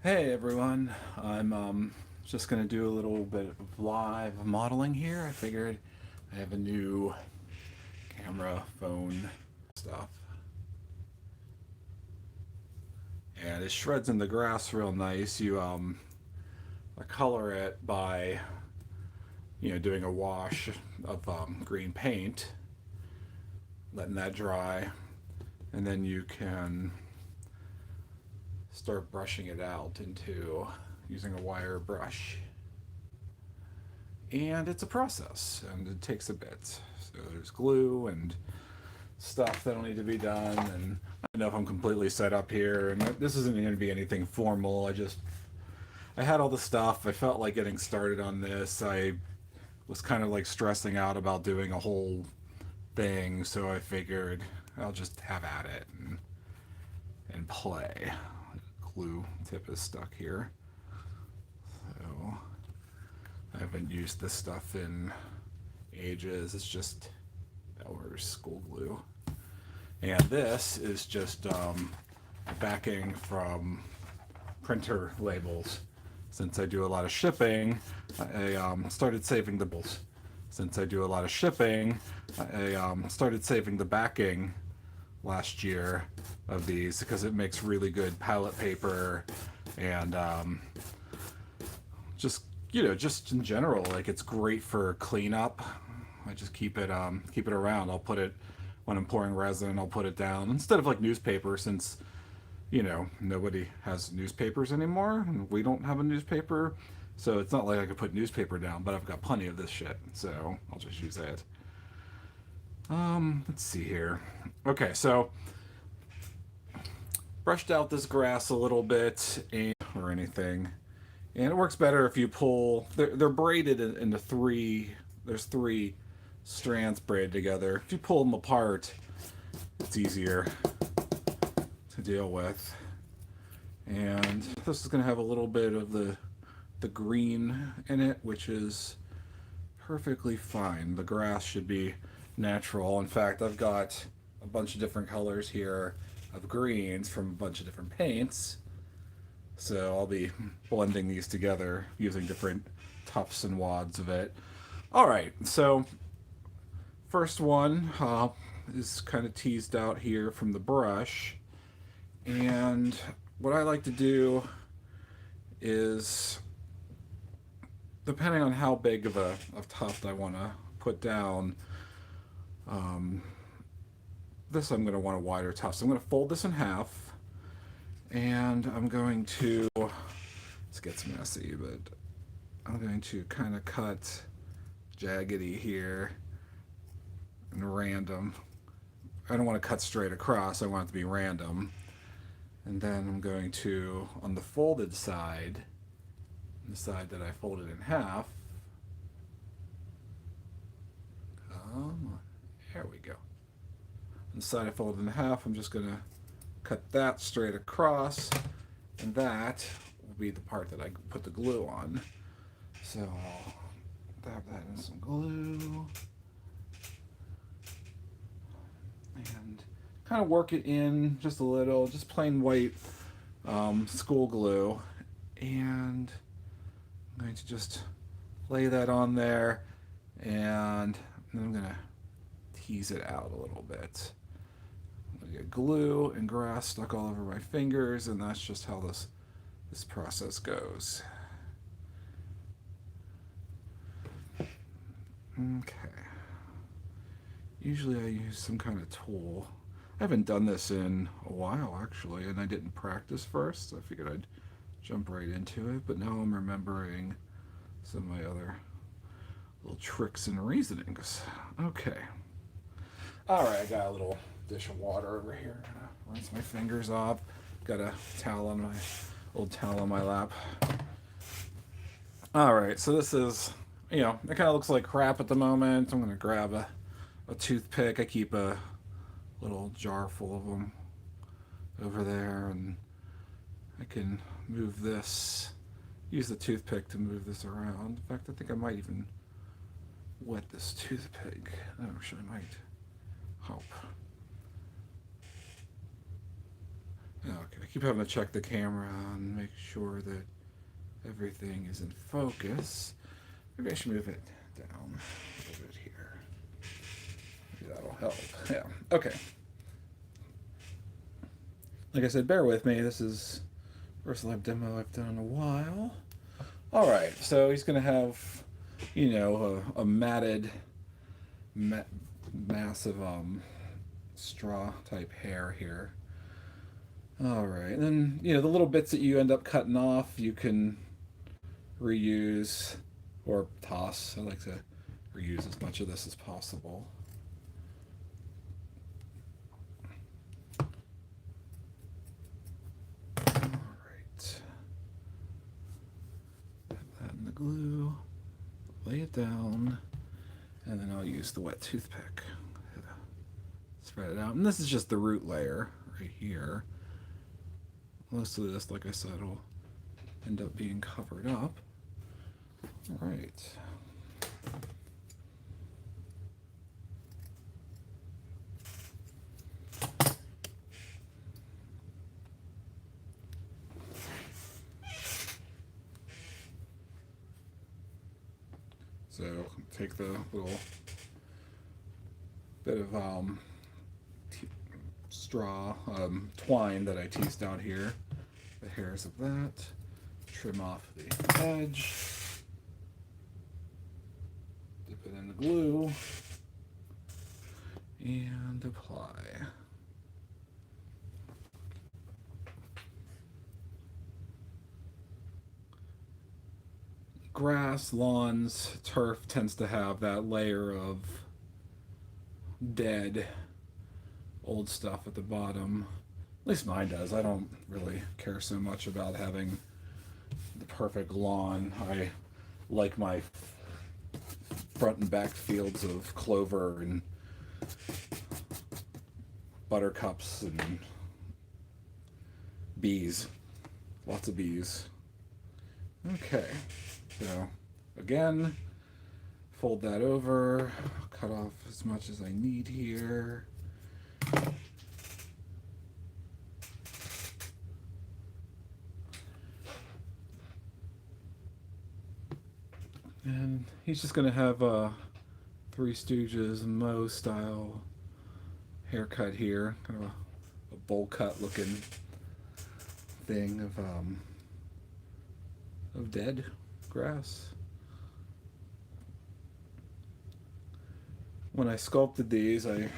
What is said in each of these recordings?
Hey everyone, I'm just gonna do a little bit of live modeling here. I figured I have a new camera, phone stuff, and it shreds in the grass real nice. You color it by doing a wash of green paint, letting that dry, and then you can start brushing it out into using a wire brush. And it's a process, and it takes a bit. So there's glue and stuff that'll need to be done, and I don't know if I'm completely set up here. And this isn't going to be anything formal. I had all the stuff. I felt like getting started on this. I was kind of like stressing out about doing a whole thing, so I figured I'll just have at it and play. Glue tip is stuck here, so I haven't used this stuff in ages. It's just Elmer's school glue. And this is just backing from printer labels. Since I do a lot of shipping, I started saving the bills. Since I do a lot of shipping, I started saving the backing last year of these because it makes really good palette paper and just in general, like it's great for cleanup. I just keep it around. I'll put it when I'm pouring resin. I'll put it down instead of like newspaper, since nobody has newspapers anymore, and we don't have a newspaper, so it's not like I could put newspaper down. But I've got plenty of this shit, so I'll just use it. Let's see here. Okay, so brushed out this grass a little bit, or anything. And it works better if you pull. They're braided into three. There's three strands braided together. If you pull them apart, it's easier to deal with. And this is going to have a little bit of the green in it, which is perfectly fine. The grass should be natural. In fact, I've got a bunch of different colors here of greens from a bunch of different paints. So I'll be blending these together using different tufts and wads of it. All right, so first one is kind of teased out here from the brush. And what I like to do is, depending on how big of tuft I want to put down, um, this I'm going to want a wider tuft. So I'm going to fold this in half, and I'm going to, this gets messy, but I'm going to kind of cut jaggedy here and random. I don't want to cut straight across, I want it to be random. And then I'm going to, on the folded side, the side that I folded in half, there we go. On the side I folded in half, I'm just going to cut that straight across, and that will be the part that I put the glue on. So I'll dab that in some glue and kind of work it in just a little, just plain white school glue, and I'm going to just lay that on there, and then I'm going to tease it out a little bit. I'm going to get glue and grass stuck all over my fingers, and that's just how this process goes. Okay. Usually I use some kind of tool. I haven't done this in a while, actually, and I didn't practice first. So I figured I'd jump right into it, but now I'm remembering some of my other little tricks and reasonings. Okay. All right, I got a little dish of water over here. Rinse my fingers off. Got a towel on my old towel on my lap. All right, so this is, it kind of looks like crap at the moment. I'm gonna grab a toothpick. I keep a little jar full of them over there, and I can move this, use the toothpick to move this around. In fact, I think I might even wet this toothpick. That actually might help. Okay, keep having to check the camera and make sure that everything is in focus. Maybe I should move it down a little bit here. Maybe that'll help. Yeah. Okay. Like I said, bear with me. This is first live demo I've done in a while. All right. So he's going to have, you know, a matted, massive straw type hair here. All right. And then, you know, the little bits that you end up cutting off, you can reuse or toss. I like to reuse as much of this as possible. Glue, lay it down, and then I'll use the wet toothpick to spread it out. And this is just the root layer right here. Most of this, like I said, will end up being covered up. All right. So take the little bit of straw, twine that I teased out here, the hairs of that, trim off the edge, dip it in the glue, and apply. Grass, lawns, turf tends to have that layer of dead old stuff at the bottom. At least mine does. I don't really care so much about having the perfect lawn. I like my front and back fields of clover and buttercups and bees. Lots of bees. Okay. So, again, fold that over, cut off as much as I need here. And he's just going to have a Three Stooges Moe style haircut here, kind of a bowl cut looking thing of dead grass. When I sculpted these, I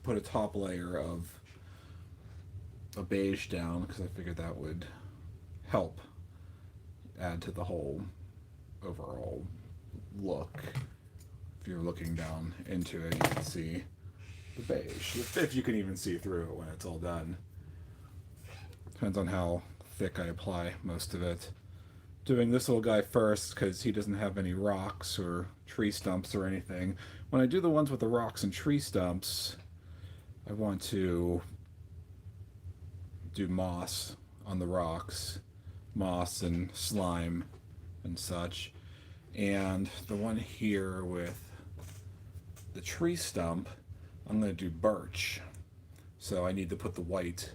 put a top layer of a beige down because I figured that would help add to the whole overall look. If you're looking down into it, you can see the beige, if you can even see through it when it's all done. Depends on how thick I apply most of it. Doing this little guy first because he doesn't have any rocks or tree stumps or anything. When I do the ones with the rocks and tree stumps, I want to do moss on the rocks, moss and slime and such. And the one here with the tree stump, I'm going to do birch. So I need to put the white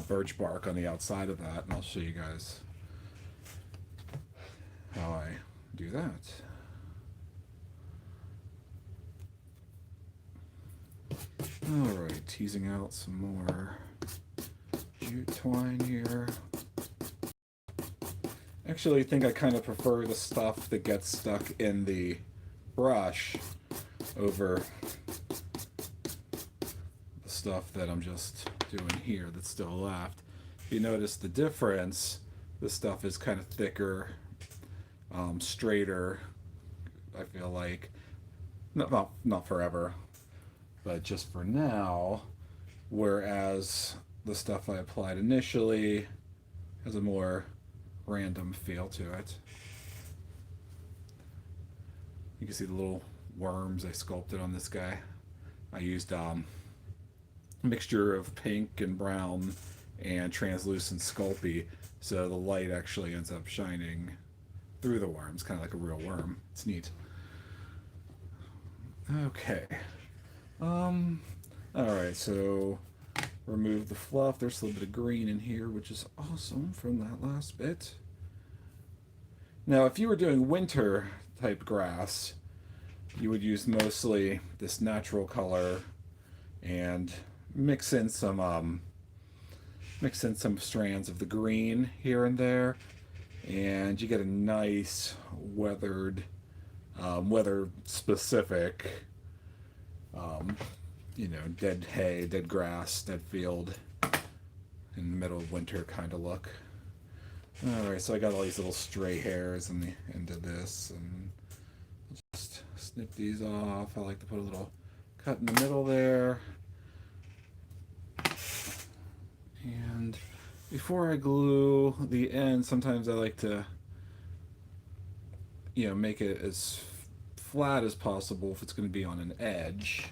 birch bark on the outside of that, and I'll show you guys how I do that. Alright, teasing out some more jute twine here. Actually, I think I kind of prefer the stuff that gets stuck in the brush over the stuff that I'm just doing here that's still left. If you notice the difference, this stuff is kind of thicker, straighter, I feel like. Not forever, but just for now. Whereas the stuff I applied initially has a more random feel to it. You can see the little worms I sculpted on this guy. I used a mixture of pink and brown and translucent Sculpey, so the light actually ends up shining through the worms, kind of like a real worm. It's neat. Okay. Alright, so remove the fluff. There's a little bit of green in here, which is awesome from that last bit. Now, if you were doing winter type grass, you would use mostly this natural color and mix in some strands of the green here and there, and you get a nice weathered, weather specific, um, dead hay, dead grass, dead field in the middle of winter kind of look. Alright, so I got all these little stray hairs in the end of this, and I'll just snip these off. I like to put a little cut in the middle there. And before I glue the end, sometimes I like to, make it as flat as possible if it's going to be on an edge.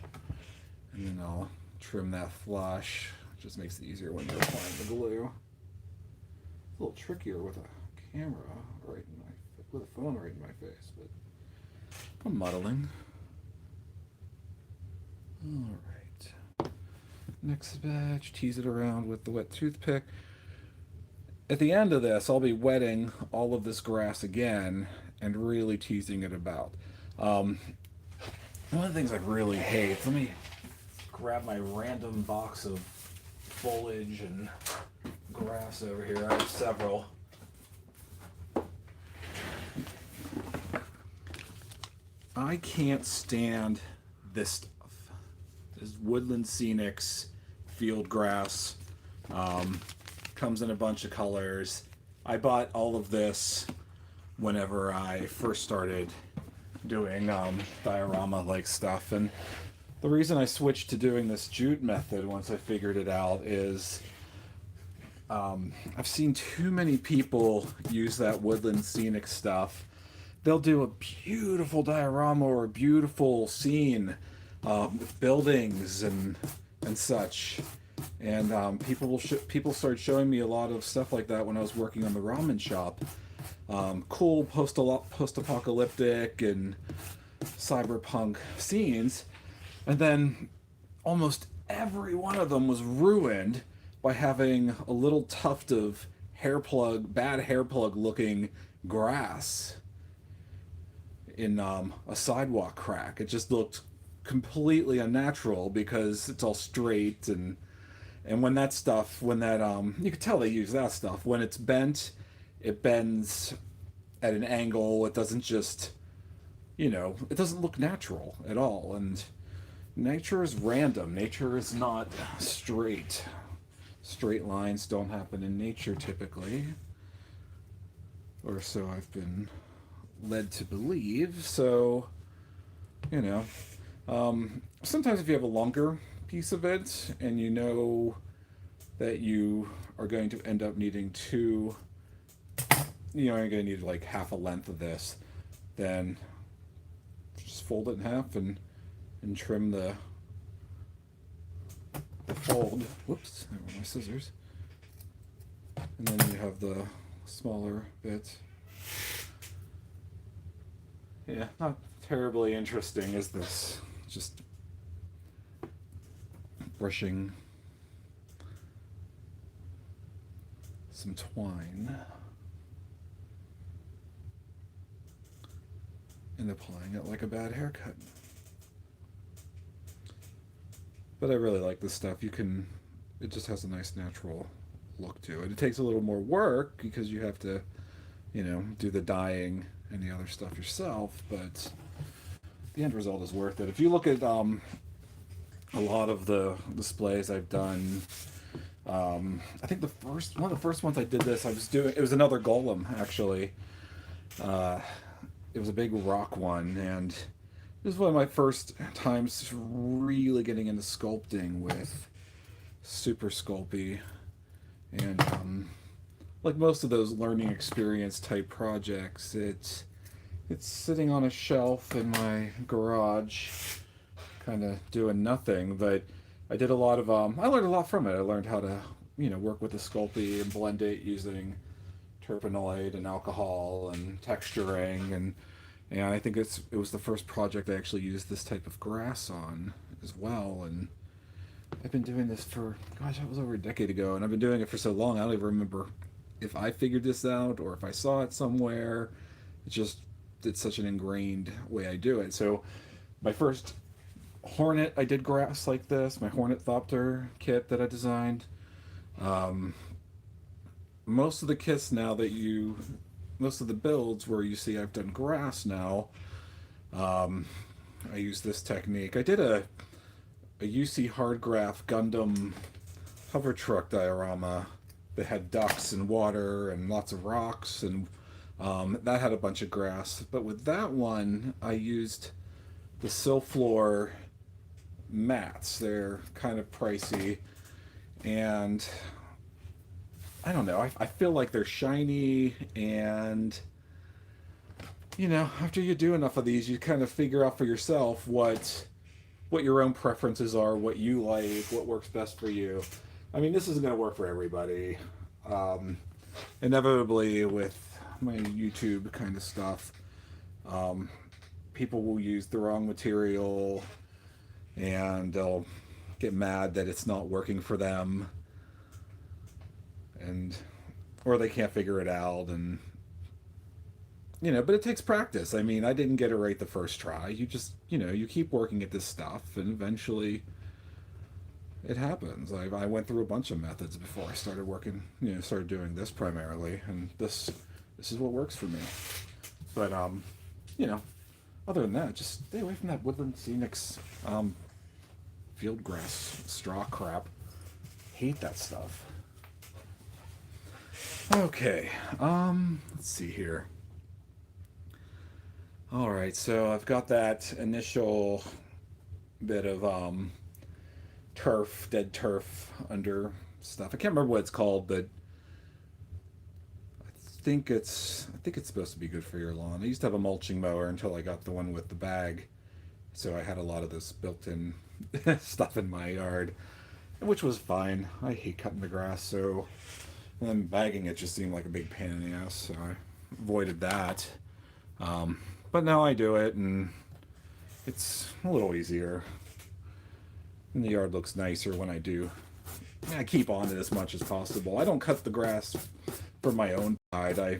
And then I'll trim that flush. It just makes it easier when you're applying the glue. It's a little trickier with a camera with a phone right in my face, but I'm muddling. Alright. Next batch, tease it around with the wet toothpick. At the end of this, I'll be wetting all of this grass again and really teasing it about. One of the things I really hate, let me grab my random box of foliage and grass over here. I have several. I can't stand this stuff. This Woodland Scenics field grass. Comes in a bunch of colors. I bought all of this whenever I first started doing diorama like stuff, and the reason I switched to doing this jute method once I figured it out is I've seen too many people use that Woodland Scenic stuff. They'll do a beautiful diorama or a beautiful scene with buildings and such. And people started showing me a lot of stuff like that when I was working on the ramen shop. Cool post-apocalyptic and cyberpunk scenes. And then almost every one of them was ruined by having a little tuft of bad hair plug looking grass in a sidewalk crack. It just looked completely unnatural because it's all straight, and when that you could tell they use that stuff. When it's bent, it bends at an angle. It doesn't just, it doesn't look natural at all. And nature is random. Nature is not straight. Straight lines don't happen in nature typically, or so I've been led to believe. So, sometimes if you have a longer piece of it and you know that you are going to end up needing you're going to need like half a length of this, then just fold it in half and trim the fold. Whoops, there were my scissors. And then you have the smaller bits. Yeah, not terribly interesting, is this? Just brushing some twine and applying it like a bad haircut. But I really like this stuff. It just has a nice natural look to it. It takes a little more work because you have to, do the dyeing and the other stuff yourself, but the end result is worth it. If you look at a lot of the displays I've done, I think one of the first ones I did this, it was another golem actually. It was a big rock one, and this was one of my first times really getting into sculpting with Super Sculpey, and like most of those learning experience type projects, it's sitting on a shelf in my garage, kind of doing nothing. But I did a lot of I learned a lot from it. I learned how to work with the Sculpey and blend it using terpenoid and alcohol and texturing, and I think it was the first project I actually used this type of grass on as well. And I've been doing this for, gosh, that was over a decade ago, and I've been doing it for so long, I don't even remember if I figured this out or if I saw it somewhere. It's just, it's such an ingrained way I do it. So, my first Hornet, I did grass like this, my Hornet Thopter kit that I designed. Um, Most of the kits now that you, most of the builds where you see I've done grass now, um, I use this technique. I did a UC Hardgraph Gundam hover truck diorama that had ducks and water and lots of rocks, and that had a bunch of grass. But with that one, I used the Silfloor mats. They're kind of pricey, and I don't know. I feel like they're shiny, and after you do enough of these, you kind of figure out for yourself what your own preferences are, what you like, what works best for you. I mean, this isn't going to work for everybody. Um, Inevitably, with my YouTube kind of stuff, um, people will use the wrong material and they'll get mad that it's not working for them, and or they can't figure it out, and but it takes practice. I mean, I didn't get it right the first try. You just, you keep working at this stuff, and eventually it happens. I went through a bunch of methods before I started working, started doing this primarily, and this is what works for me. But you know, other than that, just stay away from that woodland scenics field grass straw crap. Hate that stuff. Okay, let's see here. All right, so I've got that initial bit of turf, dead turf under stuff. I can't remember what it's called, but I think it's supposed to be good for your lawn. I used to have a mulching mower until I got the one with the bag, so I had a lot of this built-in stuff in my yard, which was fine. I hate cutting the grass, so and then bagging it just seemed like a big pain in the ass, so I avoided that. Um, but now I do it, and it's a little easier. And the yard looks nicer when I do. I keep on it as much as possible. I don't cut the grass for my own pride. I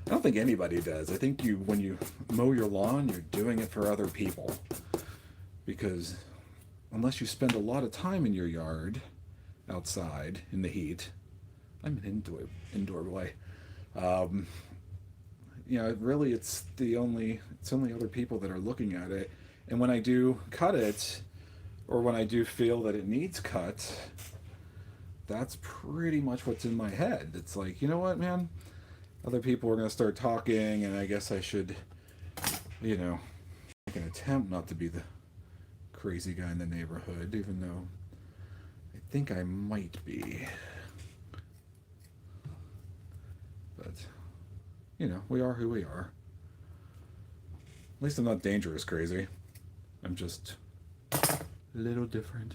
don't think anybody does. I think when you mow your lawn, you're doing it for other people. Because unless you spend a lot of time in your yard, outside, in the heat, I'm an indoor boy. Um, really it's only other people that are looking at it. And when I do cut it, or when I do feel that it needs cut, that's pretty much what's in my head. It's like, you know what, man? Other people are going to start talking, and I guess I should, make an attempt not to be the crazy guy in the neighborhood, even though I think I might be. But, we are who we are. At least I'm not dangerous crazy. I'm just a little different.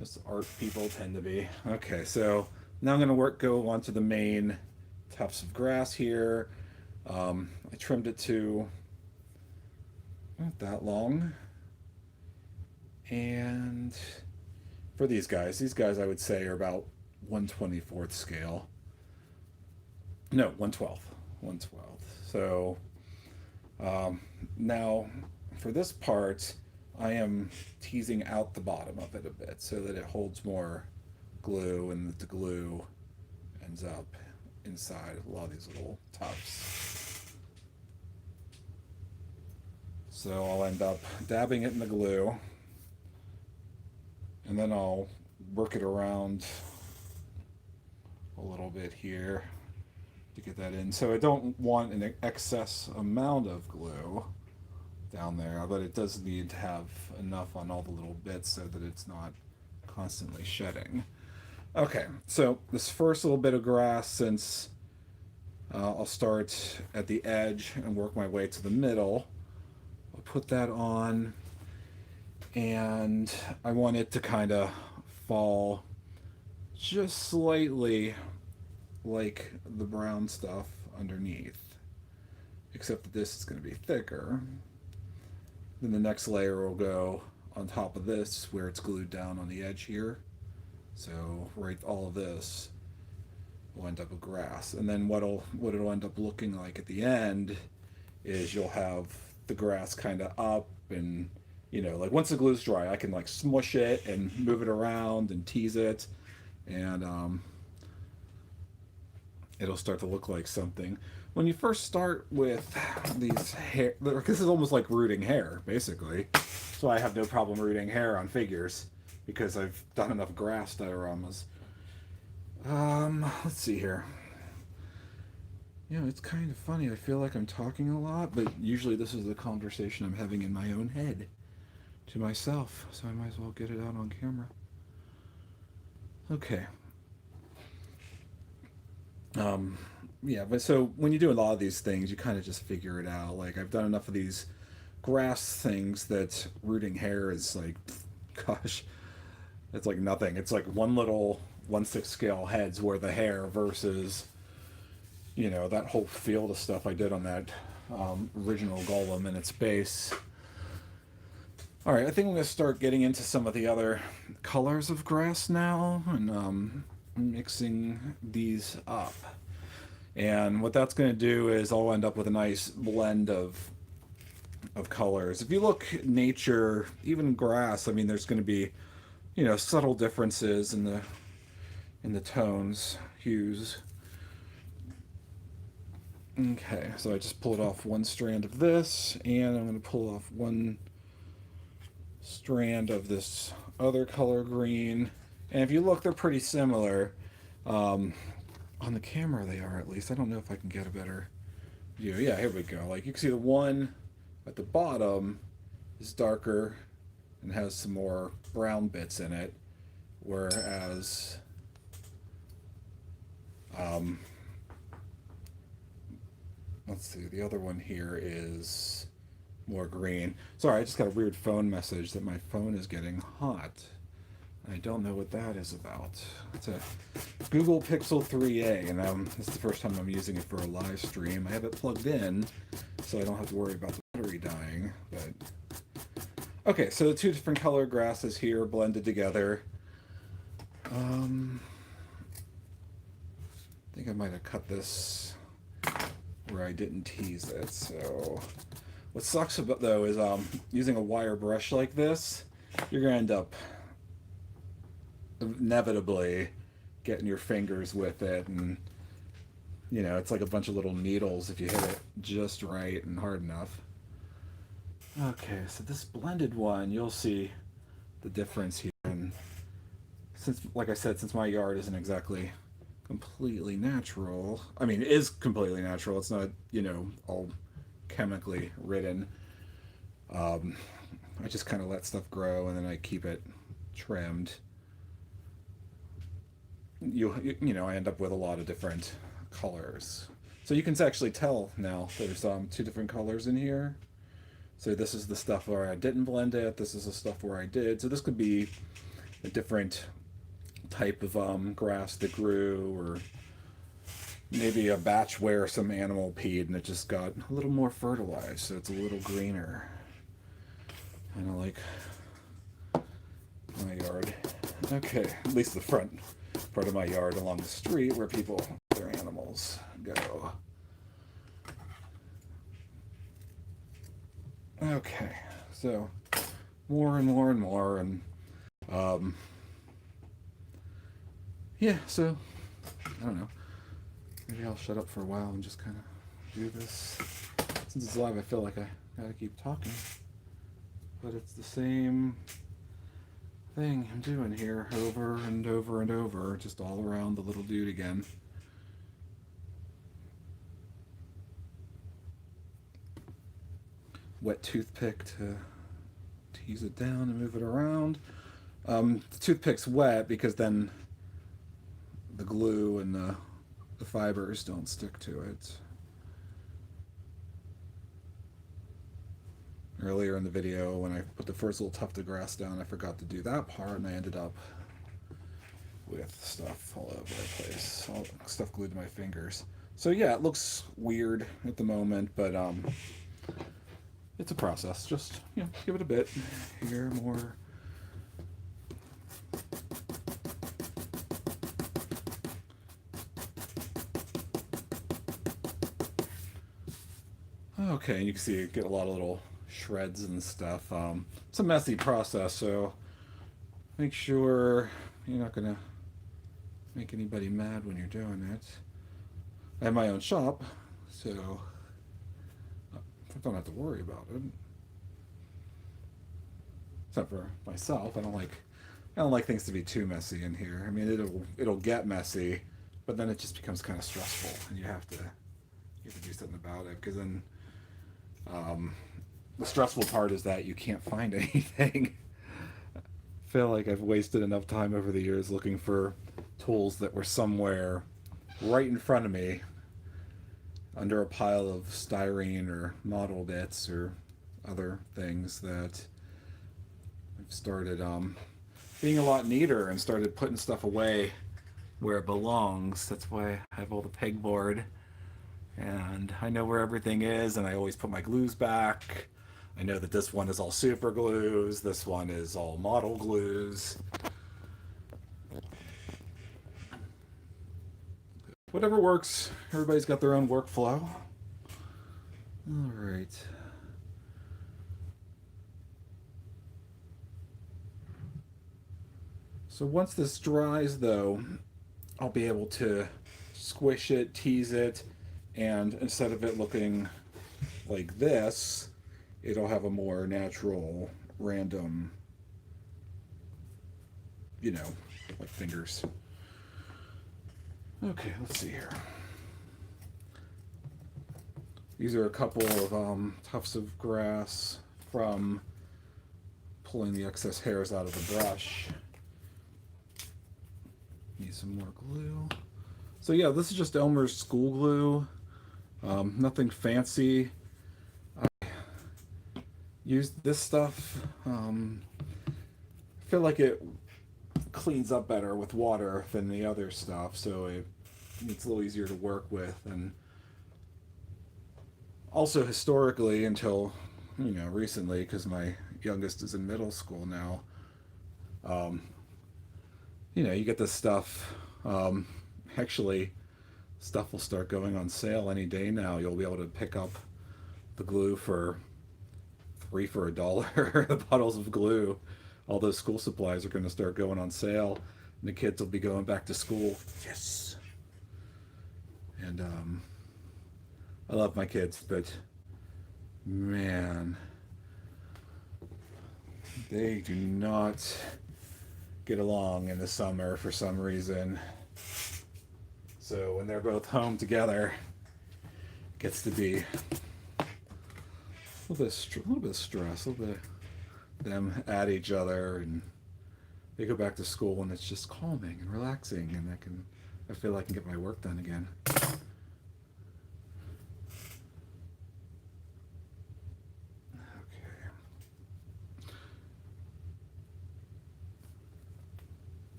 As art people tend to be. Okay, so now I'm going to go on to the main tufts of grass here. I trimmed it to not that long. And for these guys I would say are about 1/24th scale. No, 1/12th. 1/12th. So now for this part, I am teasing out the bottom of it a bit so that it holds more glue, and the glue ends up inside a lot of these little tufts. So I'll end up dabbing it in the glue, and then I'll work it around a little bit here to get that in. So I don't want an excess amount of glue down there, but it does need to have enough on all the little bits so that it's not constantly shedding. Okay, so this first little bit of grass, since I'll start at the edge and work my way to the middle, I'll put that on, and I want it to kind of fall just slightly like the brown stuff underneath, except that this is going to be thicker. Then the next layer will go on top of this where it's glued down on the edge here. So right, all of this will end up with grass. And then what it'll end up looking like at the end is you'll have the grass kind of up, and like once the glue's dry, I can like smush it and move it around and tease it, and it'll start to look like something. When you first start with these hair, this is almost like rooting hair, basically. So I have no problem rooting hair on figures because I've done enough grass dioramas. Let's see here. It's kind of funny. I feel like I'm talking a lot, but usually this is the conversation I'm having in my own head to myself, so I might as well get it out on camera. Okay. Yeah, but so when you do a lot of these things, you kind of just figure it out. Like, I've done enough of these grass things that rooting hair is like, gosh, it's like nothing. It's like one little 1/6 scale heads worth of hair versus, that whole field of stuff I did on that original golem and its base. All right, I think I'm going to start getting into some of the other colors of grass now and mixing these up. And what that's going to do is I'll end up with a nice blend of colors. If you look at nature, even grass, I mean, there's going to be, subtle differences in the tones, hues. Okay, so I just pulled off one strand of this, and I'm going to pull off one strand of this other color green. And if you look, they're pretty similar. On the camera they are, at least. I don't know if I can get a better view. Yeah, here we go. Like, you can see the one at the bottom is darker and has some more brown bits in it, whereas let's see, the other one here is more green. Sorry, I just got a weird phone message that my phone is getting hot. I don't know what that is about. It's a Google Pixel 3a, and this is the first time I'm using it for a live stream. I have it plugged in, so I don't have to worry about the battery dying. But okay, so the two different color grasses here blended together. I think I might have cut this where I didn't tease it. So what sucks about though is using a wire brush like this, you're gonna end up inevitably getting your fingers with it, and it's like a bunch of little needles if you hit it just right and hard enough. Okay, so this blended one, you'll see the difference here. And since, like I said, since my yard isn't exactly completely natural, I mean, it is completely natural, it's not, all chemically ridden, I just kind of let stuff grow and then I keep it trimmed. I end up with a lot of different colors. So you can actually tell now there's two different colors in here. So this is the stuff where I didn't blend it. This is the stuff where I did. So this could be a different type of grass that grew, or maybe a batch where some animal peed and it just got a little more fertilized, so it's a little greener. Kind of like my yard. Okay, at least the front part of my yard along the street where people, their animals go. Okay, so more and more and more, and yeah, so I don't know, maybe I'll shut up for a while and just kind of do this. Since it's live, I feel like I gotta keep talking, but it's the same thing I'm doing here over and over and over, just all around the little dude again. Wet toothpick to tease it down and move it around. The toothpick's wet because then the glue and the fibers don't stick to it. Earlier in the video, when I put the first little tuft of grass down, I forgot to do that part, and I ended up with stuff all over the place, all stuff glued to my fingers. So yeah, it looks weird at the moment, but it's a process. Just, give it a bit. Here, more. Okay, and you can see you get a lot of little shreds and stuff. It's a messy process, so make sure you're not gonna make anybody mad when you're doing it. I have my own shop, so I don't have to worry about it. Except for myself, I don't like things to be too messy in here. I mean, it'll get messy, but then it just becomes kind of stressful, and you have to do something about it, because then the stressful part is that you can't find anything. I feel like I've wasted enough time over the years looking for tools that were somewhere right in front of me under a pile of styrene or model bits or other things, that I've started being a lot neater and started putting stuff away where it belongs. That's why I have all the pegboard, and I know where everything is, and I always put my glues back. I know that this one is all super glues, this one is all model glues. Whatever works. Everybody's got their own workflow. All right. So once this dries, though, I'll be able to squish it, tease it, and instead of it looking like this, it'll have a more natural, random, like fingers. Okay, let's see here. These are a couple of tufts of grass from pulling the excess hairs out of the brush. Need some more glue. So yeah, this is just Elmer's school glue. Nothing fancy. I used this stuff. I feel like it cleans up better with water than the other stuff, so it's a little easier to work with. And also historically, until recently, because my youngest is in middle school now, you get this stuff. Actually, stuff will start going on sale any day now. You'll be able to pick up the glue for $3 for $1. The bottles of glue. All those school supplies are going to start going on sale, and the kids will be going back to school. Yes. And I love my kids, but man, they do not get along in the summer for some reason. So when they're both home together, it gets to be a little bit of stress, a little bit of them at each other, and they go back to school, and it's just calming and relaxing, and I feel I can get my work done again.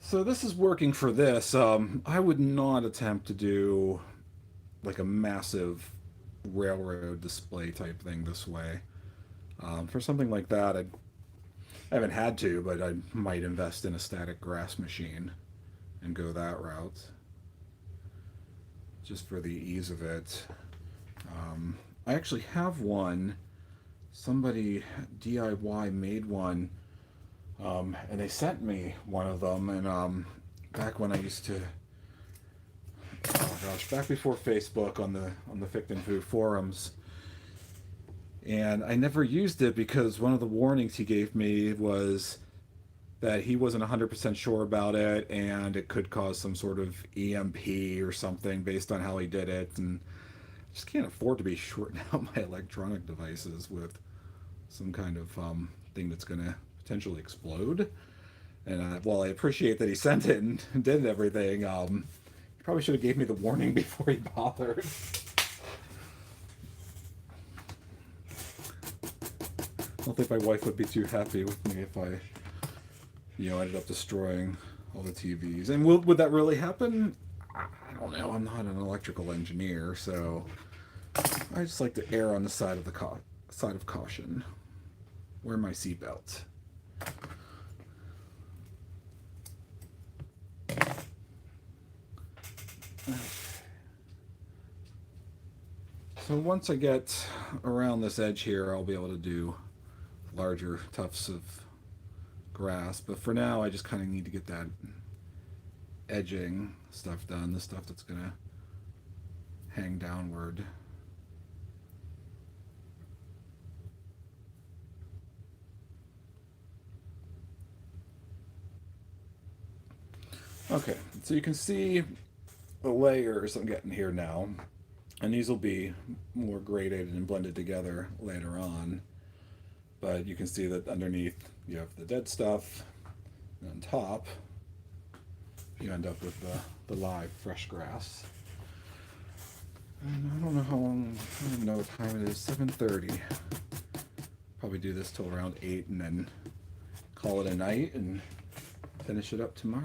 So this is working for this. I would not attempt to do like a massive railroad display type thing this way. For something like that, I haven't had to, but I might invest in a static grass machine and go that route, just for the ease of it. I actually have one. Somebody DIY made one. And they sent me one of them, and back when I used to, back before Facebook, on the Fichten Fu forums, and I never used it because one of the warnings he gave me was that he wasn't 100% sure about it, and it could cause some sort of EMP or something based on how he did it, and I just can't afford to be shorting out my electronic devices with some kind of thing that's going to potentially explode. And while I appreciate that he sent it and did everything, he probably should have gave me the warning before he bothered. I don't think my wife would be too happy with me if I, ended up destroying all the TVs. And would that really happen? I don't know. I'm not an electrical engineer, so I just like to err on the side of the side of caution. Wear my seatbelt. So once I get around this edge here, I'll be able to do larger tufts of grass. But for now, I just kind of need to get that edging stuff done, the stuff that's going to hang downward. Okay, so you can see the layers I'm getting here now, and these will be more graded and blended together later on. But you can see that underneath you have the dead stuff, and on top you end up with the live fresh grass. And I don't know how long, I don't even know what time it is, 7:30. Probably do this till around 8 and then call it a night and finish it up tomorrow.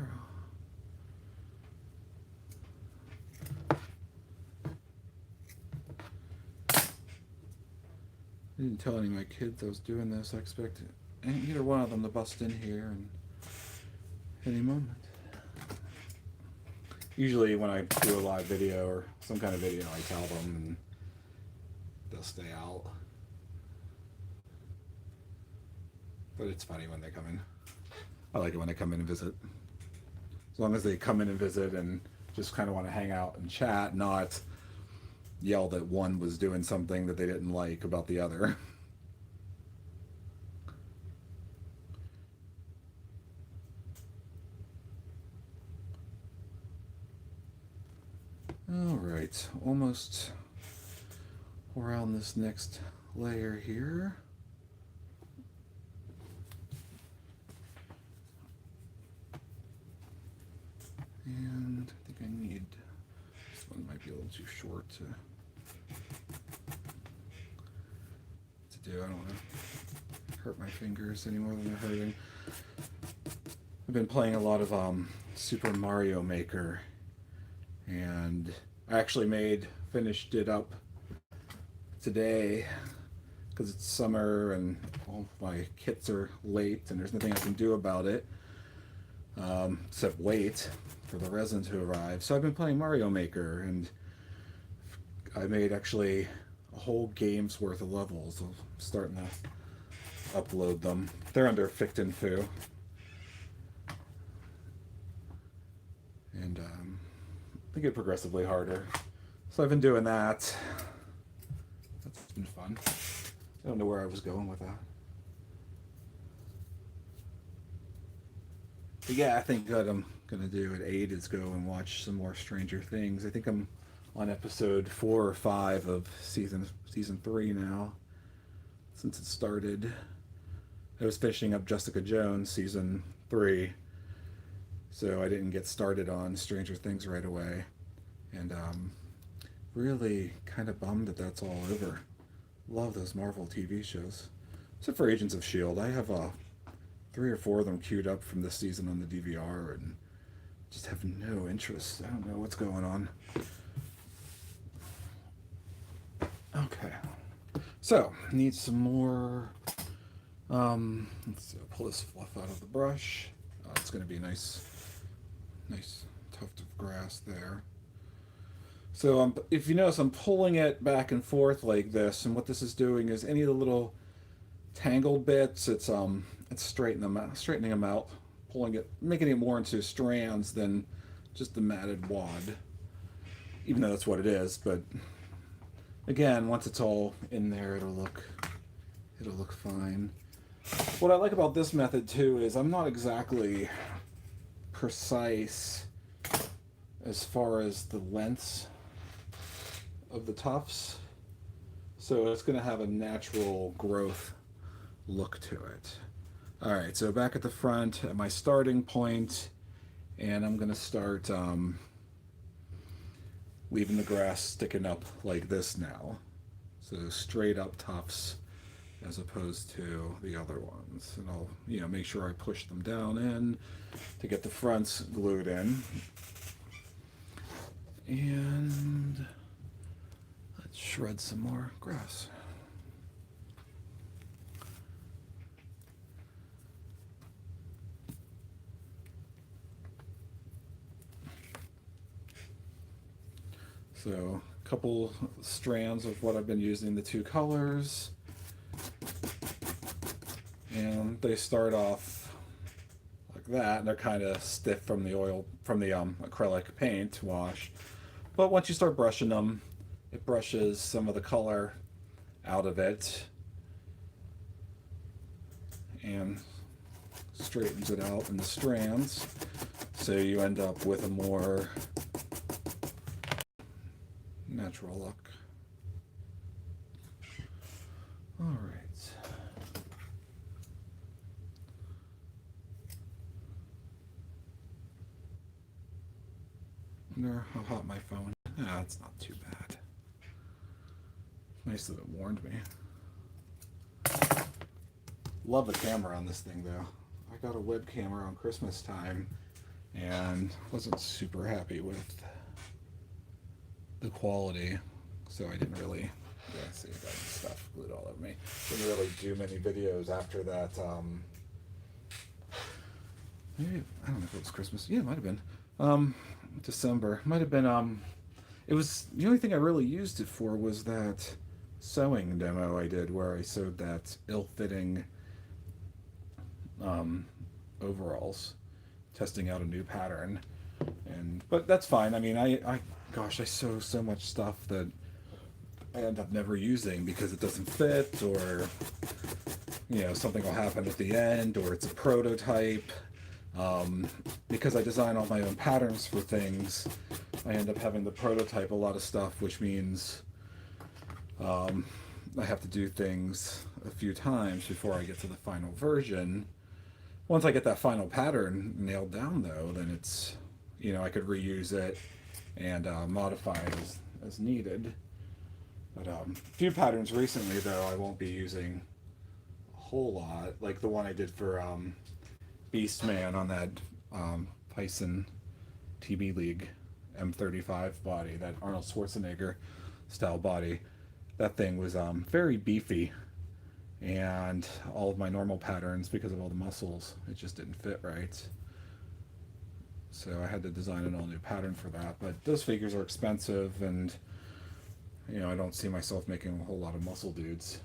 I didn't tell any of my kids I was doing this. I expect either one of them to bust in here in any moment. Usually when I do a live video or some kind of video, I tell them and they'll stay out. But it's funny when they come in. I like it when they come in and visit. As long as they come in and visit and just kind of want to hang out and chat, not yell that one was doing something that they didn't like about the other. All right, almost around this next layer here. And I think I need, this one might be a little too short to do. I don't want to hurt my fingers any more than they're hurting. I've been playing a lot of Super Mario Maker, and I actually finished it up today because it's summer and all my kits are late and there's nothing I can do about it except wait for the resin to arrive. So I've been playing Mario Maker, and I made actually a whole game's worth of levels. I'm starting to upload them. They're under Fict and Foo. And they get progressively harder. So I've been doing that. That's been fun. I don't know where I was going with that. But yeah, I think what I'm gonna do at 8 is go and watch some more Stranger Things. I think I'm on episode 4 or 5 of season 3 now, since it started. I was finishing up Jessica Jones season 3, so I didn't get started on Stranger Things right away, and really kind of bummed that that's all over. Love those Marvel TV shows, except for Agents of S.H.I.E.L.D. I have 3 or 4 of them queued up from this season on the DVR, and just have no interest. I don't know what's going on. Okay, so need some more. Let's see, I'll pull this fluff out of the brush. It's going to be a nice tuft of grass there. So if you notice, I'm pulling it back and forth like this, and what this is doing is any of the little tangled bits, it's straightening them out, pulling it, making it more into strands than just the matted wad. Even though that's what it is, but again, once it's all in there, it'll look fine. What I like about this method too is I'm not exactly precise as far as the lengths of the tufts, so it's going to have a natural growth look to it. All right, so back at the front at my starting point, and I'm going to start leaving the grass sticking up like this now. So straight up tufts as opposed to the other ones. And I'll make sure I push them down in to get the fronts glued in. And let's shred some more grass. So a couple strands of what I've been using, the two colors, and they start off like that, and they're kind of stiff from the oil, from the acrylic paint wash. But once you start brushing them, it brushes some of the color out of it and straightens it out in the strands, so you end up with a more natural look. All right. Wonder how hot my phone. Ah, it's not too bad. Nice that it warned me. Love the camera on this thing though. I got a web camera on Christmas time and wasn't super happy with the quality, so I didn't really, yeah, see, I got stuff glued all over me. Didn't really do many videos after that. Maybe, I don't know if it was Christmas. Yeah, it might have been. December. Might have been, it was, the only thing I really used it for was that sewing demo I did where I sewed that ill-fitting overalls, testing out a new pattern. But that's fine. I mean, gosh, I sew so much stuff that I end up never using because it doesn't fit, or something will happen at the end, or it's a prototype. Because I design all my own patterns for things, I end up having to prototype a lot of stuff, which means I have to do things a few times before I get to the final version. Once I get that final pattern nailed down, though, then it's, I could reuse it and modify it as needed. But a few patterns recently, though, I won't be using a whole lot, like the one I did for Beastman on that Tyson TB League M35 body, that Arnold Schwarzenegger style body. That thing was very beefy, and all of my normal patterns, because of all the muscles, it just didn't fit right. So I had to design an all new pattern for that. But those figures are expensive, and I don't see myself making a whole lot of muscle dudes.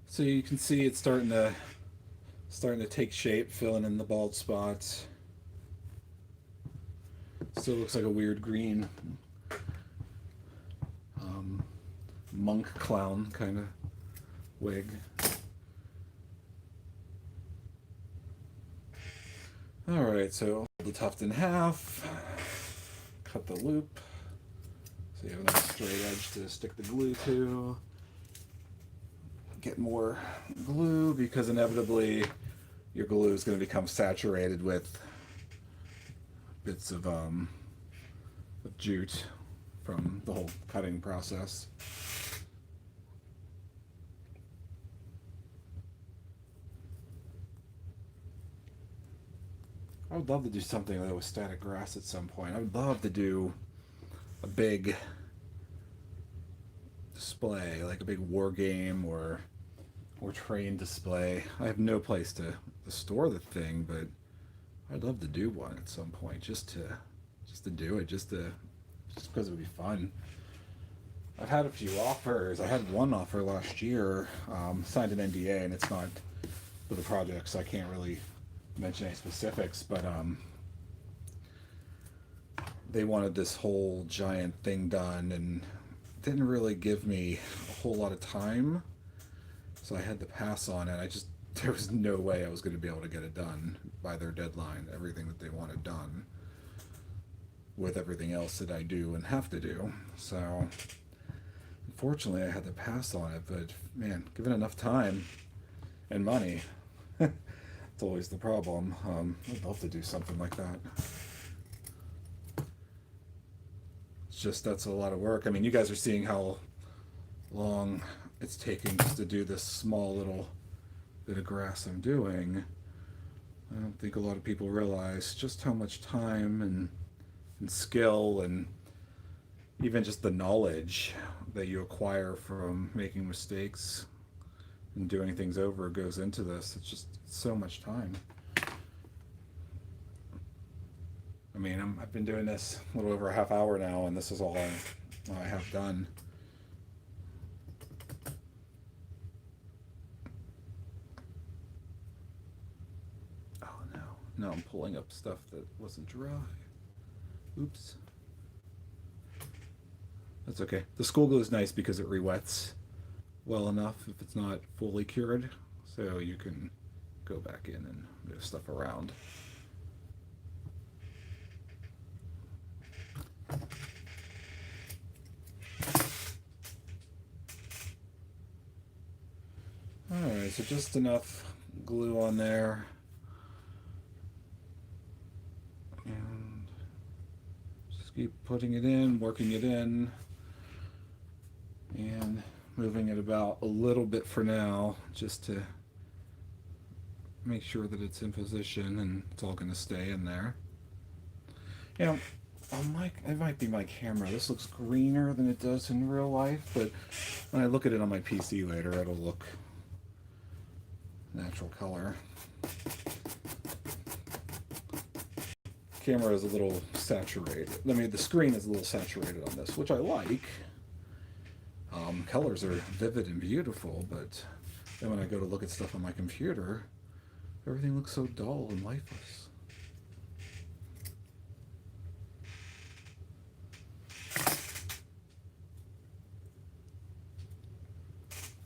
So you can see it's starting to take shape, filling in the bald spots. Still looks like a weird green monk clown kind of wig. All right, so fold the tuft in half, cut the loop so you have a nice straight edge to stick the glue to. Get more glue, because inevitably your glue is going to become saturated with bits of jute from the whole cutting process. I would love to do something though with static grass at some point. I would love to do a big display, like a big war game or train display. I have no place to store the thing, but I'd love to do one at some point, just to do it, just because it would be fun. I've had a few offers. I had one offer last year, signed an NDA, and it's not for the project, so I can't really mention any specifics, but they wanted this whole giant thing done and didn't really give me a whole lot of time, so I had to pass on it. There was no way I was going to be able to get it done by their deadline, everything that they wanted done, with everything else that I do and have to do. So unfortunately I had to pass on it, but man, given enough time and money, it's always the problem. I'd love to do something like that. It's just, that's a lot of work. I mean, you guys are seeing how long it's taking just to do this small little bit of grass I'm doing. I don't think a lot of people realize just how much time and skill and even just the knowledge that you acquire from making mistakes and doing things over goes into this. It's just so much time. I mean, I've been doing this a little over a half hour now, and this is all I have done. Oh no. No, I'm pulling up stuff that wasn't dry. Oops. That's okay. The school glue is nice because it re-wets well enough if it's not fully cured, so you can go back in and move stuff around. Alright, so just enough glue on there. And just keep putting it in, working it in, and moving it about a little bit for now, just to make sure that it's in position and it's all going to stay in there. You know, it might be my camera. This looks greener than it does in real life, but when I look at it on my PC later, it'll look natural color. Camera is a little saturated. I mean, the screen is a little saturated on this, which I like. Colors are vivid and beautiful, but then when I go to look at stuff on my computer, everything looks so dull and lifeless.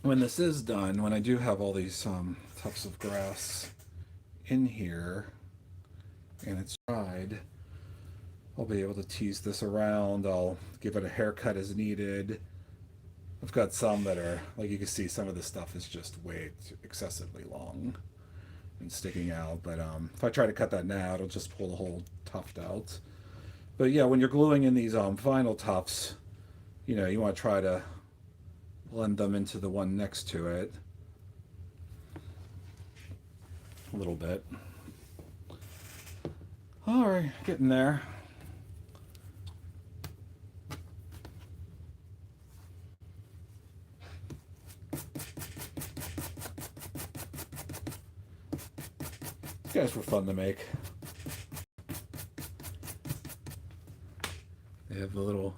When this is done, when I do have all these tufts of grass in here and it's dried, I'll be able to tease this around. I'll give it a haircut as needed. I've got some that are, like you can see, some of the stuff is just way excessively long and sticking out. But if I try to cut that now, it'll just pull the whole tuft out. But yeah, when you're gluing in these final tufts, you know, you want to try to blend them into the one next to it a little bit. All right, getting there. These guys were fun to make. They have the little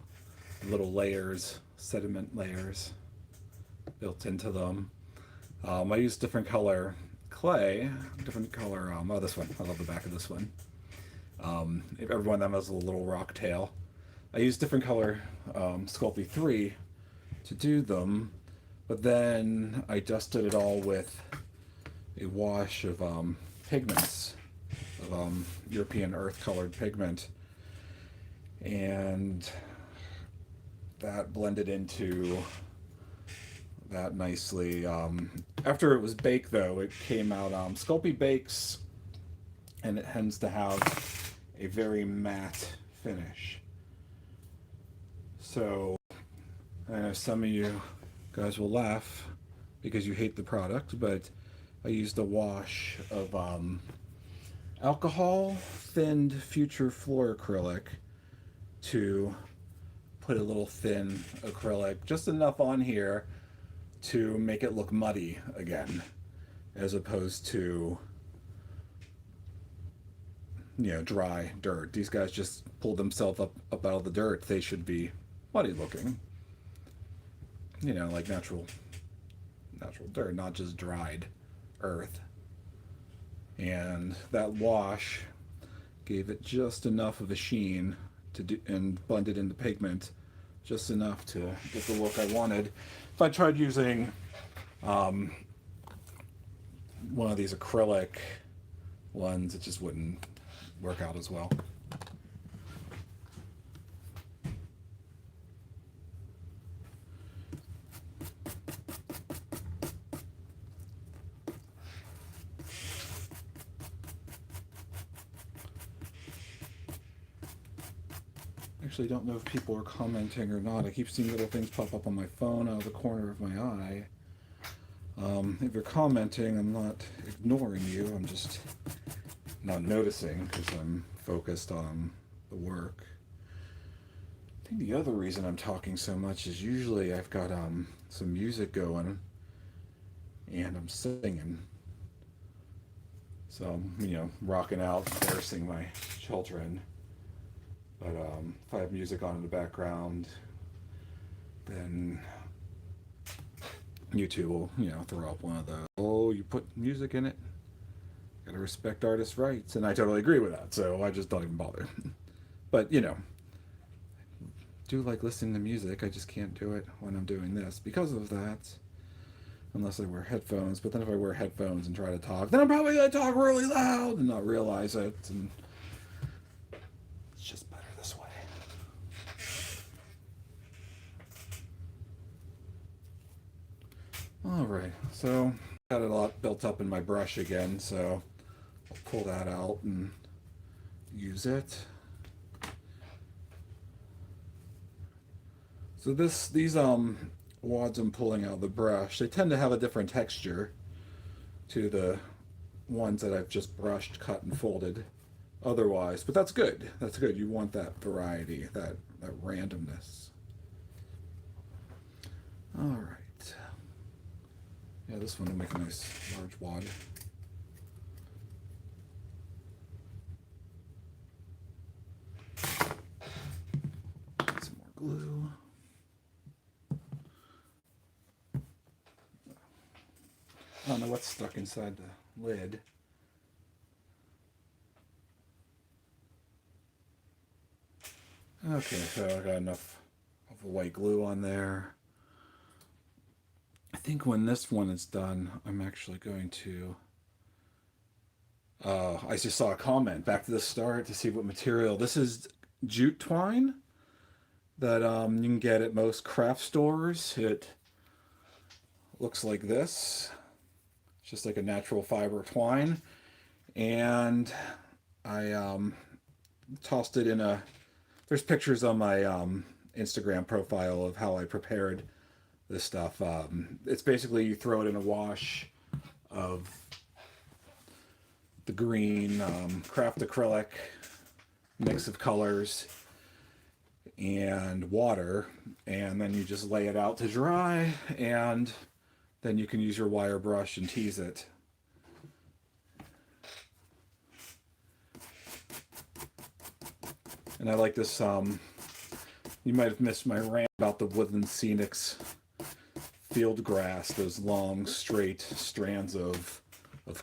layers, sediment layers built into them. I use different color clay, different color, oh, this one, I love the back of this one. Every one of them has a little rock tail. I use different color Sculpey 3 to do them, but then I dusted it all with a wash of pigments, of European earth colored pigment, and that blended into that nicely. After it was baked, though, it came out. Sculpey bakes, and it tends to have a very matte finish. So I know some of you guys will laugh because you hate the product, but I used a wash of alcohol thinned Future Floor acrylic to put a little thin acrylic, just enough on here to make it look muddy again, as opposed to, you know, dry dirt. These guys just pulled themselves up out of the dirt. They should be muddy looking, you know, like natural dirt, not just dried earth. And that wash gave it just enough of a sheen to do, and blended into pigment just enough to get the look I wanted. If I tried using one of these acrylic ones, it just wouldn't work out as well. Actually don't know if people are commenting or not. I keep seeing little things pop up on my phone out of the corner of my eye. If you're commenting, I'm not ignoring you. I'm just not noticing because I'm focused on the work. think the other reason I'm talking so much is usually I've got some music going and I'm singing. So I'm, rocking out, embarrassing my children. But if I have music on in the background, then YouTube will, throw up one of the, oh, you put music in it. Gotta respect artists' rights. And I totally agree with that. So I just don't even bother. But, do like listening to music. I just can't do it when I'm doing this because of that. Unless I wear headphones. But then if I wear headphones and try to talk, then I'm probably going to talk really loud and not realize it. And it's just better this way. Alright, so got a lot built up in my brush again, so I'll pull that out and use it. So these wads I'm pulling out of the brush, they tend to have a different texture to the ones that I've just brushed, cut, and folded otherwise. But that's good. That's good. You want that variety, that randomness. All right. Yeah, this one will make a nice large wad. Some more glue. I don't know what's stuck inside the lid. Okay, so I got enough of the white glue on there. I think when this one is done, I'm actually going to... I just saw a comment back to the start to see what material. This is jute twine that you can get at most craft stores. It looks like this. It's just like a natural fiber twine. And I tossed it in a... There's pictures on my Instagram profile of how I prepared this stuff. It's basically you throw it in a wash of the green craft acrylic, mix of colors, and water, and then you just lay it out to dry, and then you can use your wire brush and tease it. And I like this, you might have missed my rant about the woodland scenics field grass, those long, straight strands of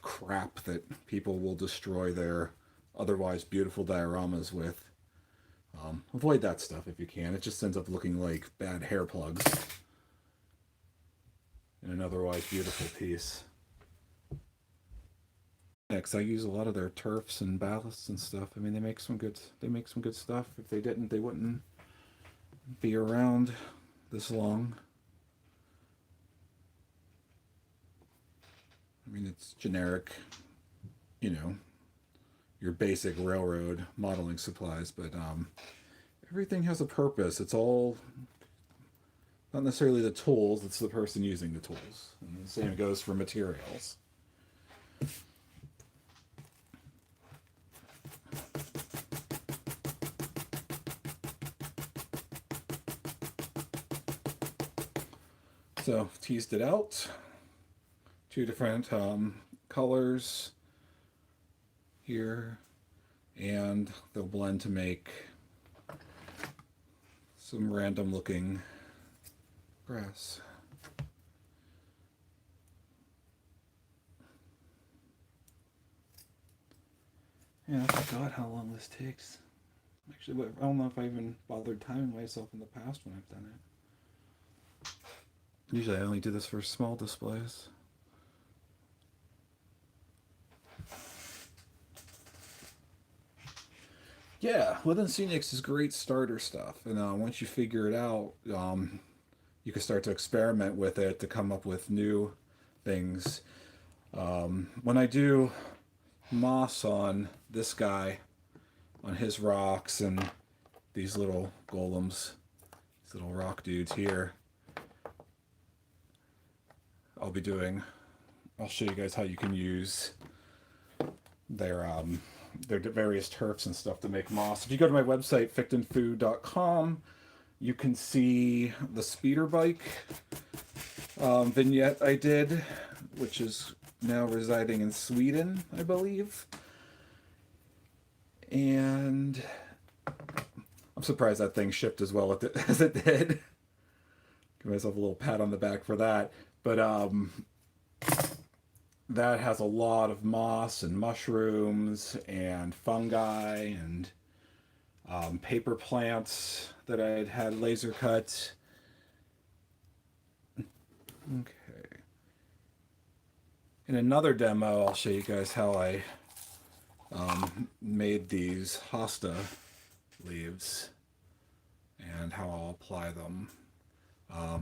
crap that people will destroy their otherwise beautiful dioramas with. Avoid that stuff if you can. It just ends up looking like bad hair plugs in an otherwise beautiful piece. Next, I use a lot of their turfs and ballasts and stuff. I mean, they make some good stuff. If they didn't, they wouldn't be around this long. I mean, it's generic, your basic railroad modeling supplies, but everything has a purpose. It's all not necessarily the tools, it's the person using the tools. And the same goes for materials. So, teased it out. Two different colors here, and they'll blend to make some random looking grass. Yeah, I forgot how long this takes. Actually, I don't know if I even bothered timing myself in the past when I've done it. Usually I only do this for small displays. Yeah, Woodland Scenics is great starter stuff, and once you figure it out, you can start to experiment with it to come up with new things. When I do moss on this guy, on his rocks, and these little golems, these little rock dudes here, I'll show you guys how you can use their various turfs and stuff to make moss. If you go to my website, fictonfood.com, you can see the speeder bike vignette I did, which is now residing in Sweden, I believe. And I'm surprised that thing shipped as well as it did. Give myself a little pat on the back for that. But that has a lot of moss and mushrooms and fungi and paper plants that I had laser cut. Okay. In another demo, I'll show you guys how I made these hosta leaves and how I'll apply them.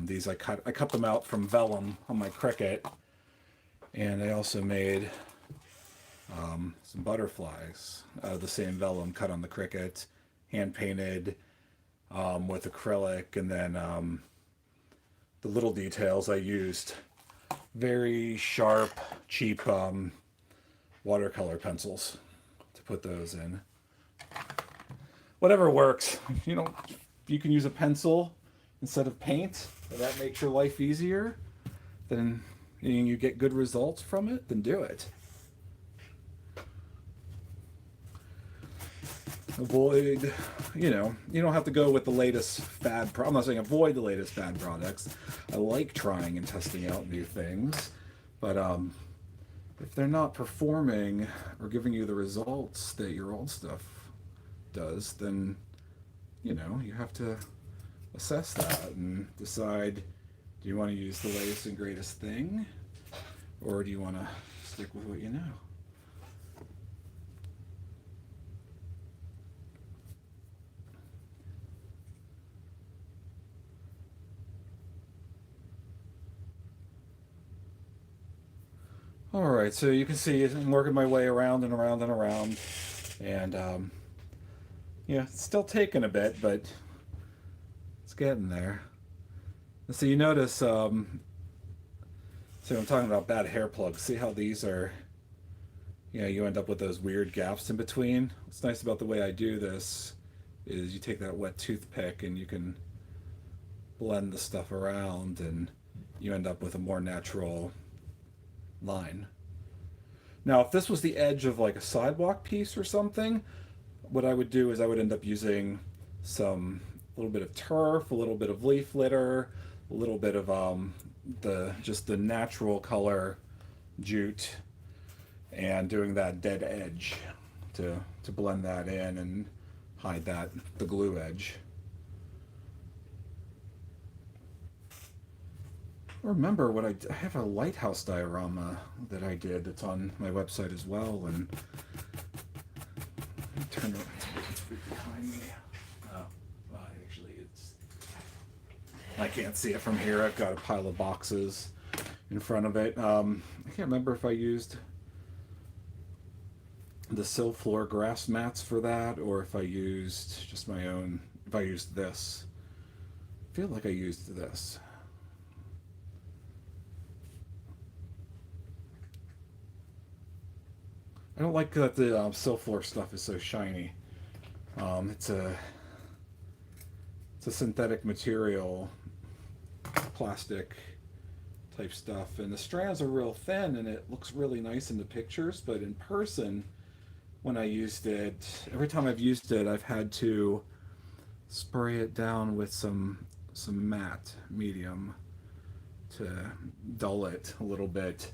These I cut them out from vellum on my Cricut, and I also made some butterflies out of the same vellum cut on the Cricut, hand painted with acrylic, and then the little details I used very sharp, cheap watercolor pencils to put those in. Whatever works. You know, you can use a pencil instead of paint, and that makes your life easier, then and you get good results from it, then do it. Avoid, you know, you don't have to go with the latest fad. I'm not saying avoid the latest fad products. I like trying and testing out new things, but if they're not performing or giving you the results that your old stuff does, then, you know, you have to assess that and decide, do you want to use the latest and greatest thing, or do you want to stick with what you know? All right, so you can see I'm working my way around and around and around, and yeah, it's still taking a bit, but it's getting there. So you notice, so I'm talking about bad hair plugs. See how these are, you know, you end up with those weird gaps in between. What's nice about the way I do this is you take that wet toothpick and you can blend the stuff around and you end up with a more natural line. Now, if this was the edge of like a sidewalk piece or something, what I would do is I would end up using a little bit of turf, a little bit of leaf litter, a little bit of the natural color jute, and doing that dead edge to blend that in and hide the glue edge. Remember what I have a lighthouse diorama that I did that's on my website as well, and turn it, it's behind me. Oh, well, actually I can't see it from here. I've got a pile of boxes in front of it. I can't remember if I used the sill floor grass mats for that, or if I used just my own, if I used this. I feel like I used this. I don't like that the sill floor stuff is so shiny. It's a synthetic material, plastic type stuff, and the strands are real thin, and it looks really nice in the pictures. But in person, when I used it, every time I've used it, I've had to spray it down with some matte medium to dull it a little bit.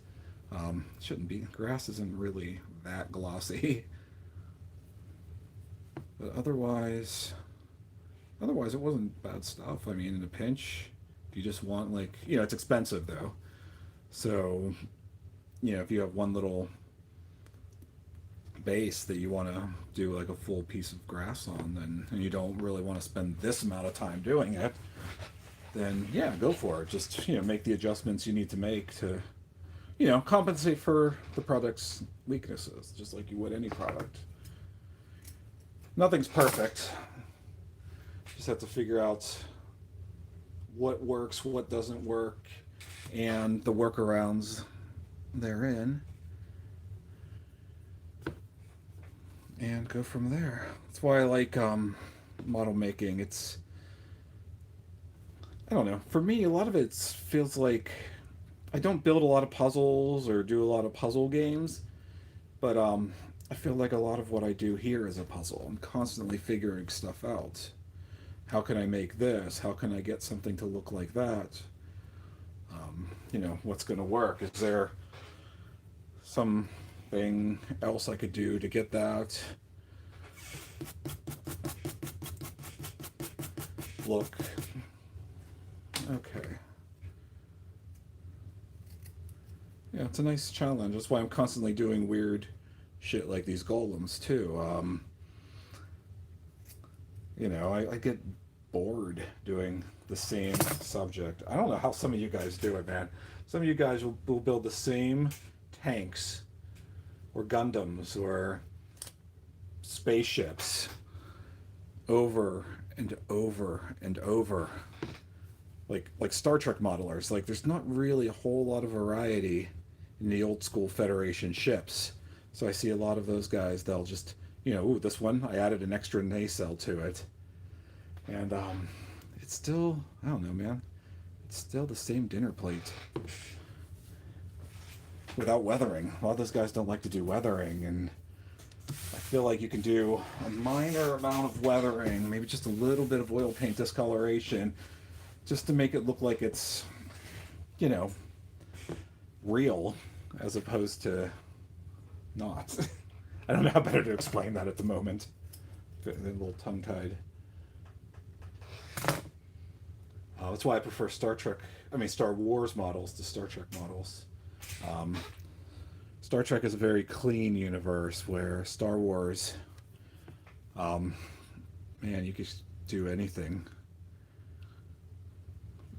Shouldn't be. Grass isn't really that glossy, but otherwise it wasn't bad stuff. I mean, in a pinch, if you just want, like, you know, it's expensive though, so, you know, if you have one little base that you want to do like a full piece of grass on, then, and you don't really want to spend this amount of time doing it, then yeah, go for it. Just, you know, make the adjustments you need to make to, you know, compensate for the product's weaknesses, just like you would any product. Nothing's perfect. You just have to figure out what works, what doesn't work, and the workarounds therein, and go from there. That's why I like model making. It's I don't know. For me, a lot of it feels like I don't build a lot of puzzles or do a lot of puzzle games, but I feel like a lot of what I do here is a puzzle. I'm constantly figuring stuff out. How can I make this? How can I get something to look like that? What's going to work? Is there something else I could do to get that look? Okay. Yeah, it's a nice challenge. That's why I'm constantly doing weird shit like these golems too. I get bored doing the same subject. I don't know how some of you guys do it, man. Some of you guys will build the same tanks or Gundams or spaceships over and over and over. Like Star Trek modelers. Like there's not really a whole lot of variety in the old school Federation ships. So I see a lot of those guys, they'll just, ooh, this one, I added an extra nacelle to it. And it's still, I don't know, man. It's still the same dinner plate without weathering. A lot of those guys don't like to do weathering, and I feel like you can do a minor amount of weathering, maybe just a little bit of oil paint discoloration, just to make it look like it's, you know, real as opposed to not. I don't know how better to explain that at the moment. A little tongue-tied. That's why I prefer Star Wars models to Star Trek models. Star Trek is a very clean universe, where Star Wars, man, you could do anything.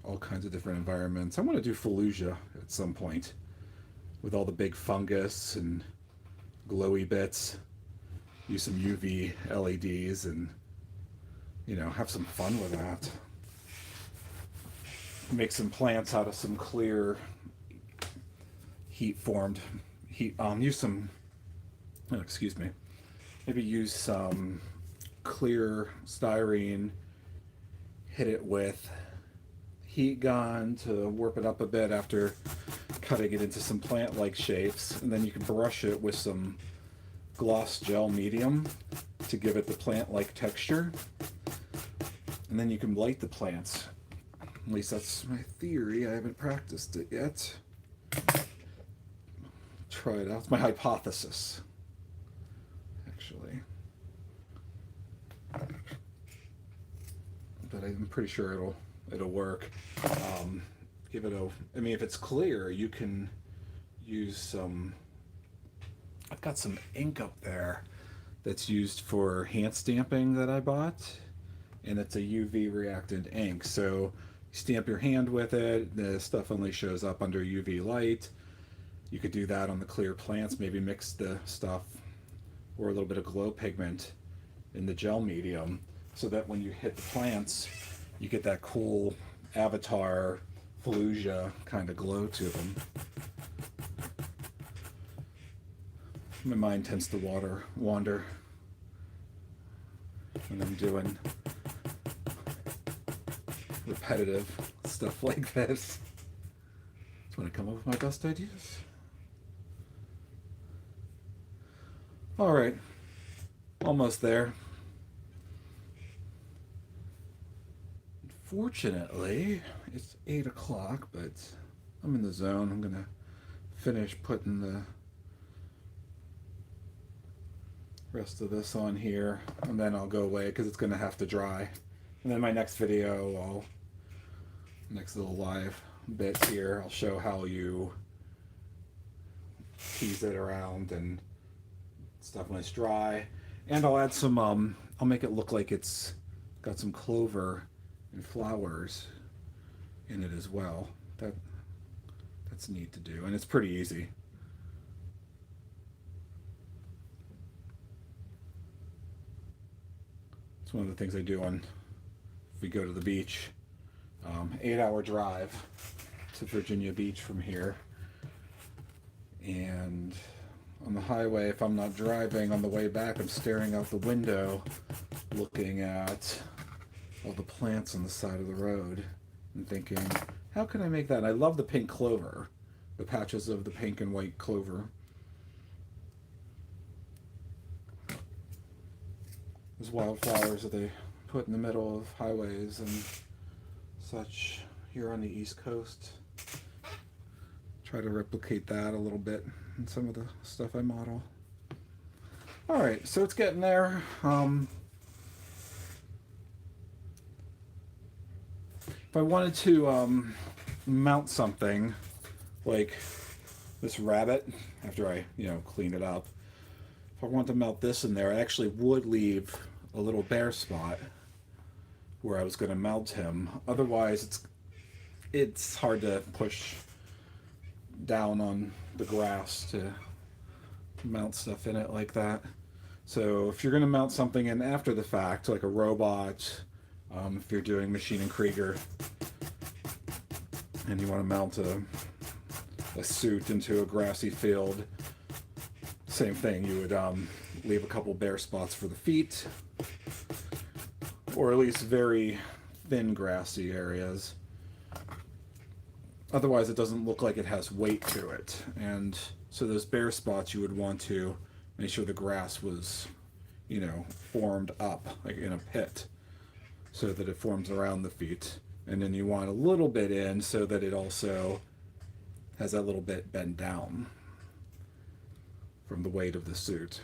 All kinds of different environments. I want to do Fallujah at some point, with all the big fungus and glowy bits. Use some UV LEDs and, have some fun with that. Make some plants out of some clear use some, excuse me, maybe use some clear styrene, hit it with heat gun to warp it up a bit after cutting it into some plant-like shapes, and then you can brush it with some gloss gel medium to give it the plant-like texture, and then you can light the plants. At least that's my theory. I haven't practiced it yet. Try it out. It's my hypothesis, actually. But I'm pretty sure it'll work. If it's clear, you can use some. I've got some ink up there that's used for hand stamping that I bought, and it's a UV reactant ink. So you stamp your hand with it. The stuff only shows up under UV light. You could do that on the clear plants. Maybe mix the stuff or a little bit of glow pigment in the gel medium, so that when you hit the plants, you get that cool Avatar Fallujah kind of glow to them. My mind tends to wander when I'm doing repetitive stuff like this. That's when I come up with my best ideas. All right, almost there. Fortunately, it's 8 o'clock, but I'm in the zone. I'm gonna finish putting the rest of this on here, and then I'll go away because it's gonna have to dry. And then my next video, next little live bit here, I'll show how you tease it around and stuff when it's dry. And I'll add some, I'll make it look like it's got some clover and flowers in it as well. That's neat to do, and it's pretty easy. It's one of the things I do if we go to the beach. 8-hour drive to Virginia Beach from here, and on the highway, if I'm not driving, on the way back, I'm staring out the window looking at all the plants on the side of the road, and thinking, how can I make that? And I love the pink clover, the patches of the pink and white clover. Those wildflowers that they put in the middle of highways and such here on the East Coast. Try to replicate that a little bit in some of the stuff I model. All right, so it's getting there. If I wanted to mount something like this rabbit, after I, clean it up, if I want to mount this in there, I actually would leave a little bare spot where I was going to mount him. Otherwise, it's hard to push down on the grass to mount stuff in it like that. So if you're going to mount something in after the fact, like a robot, if you're doing Machine and Krieger, and you want to mount a suit into a grassy field, same thing. You would leave a couple bare spots for the feet, or at least very thin grassy areas. Otherwise, it doesn't look like it has weight to it. And so those bare spots, you would want to make sure the grass was, formed up, like in a pit, so that it forms around the feet. And then you want a little bit in so that it also has that little bit bent down from the weight of the suit.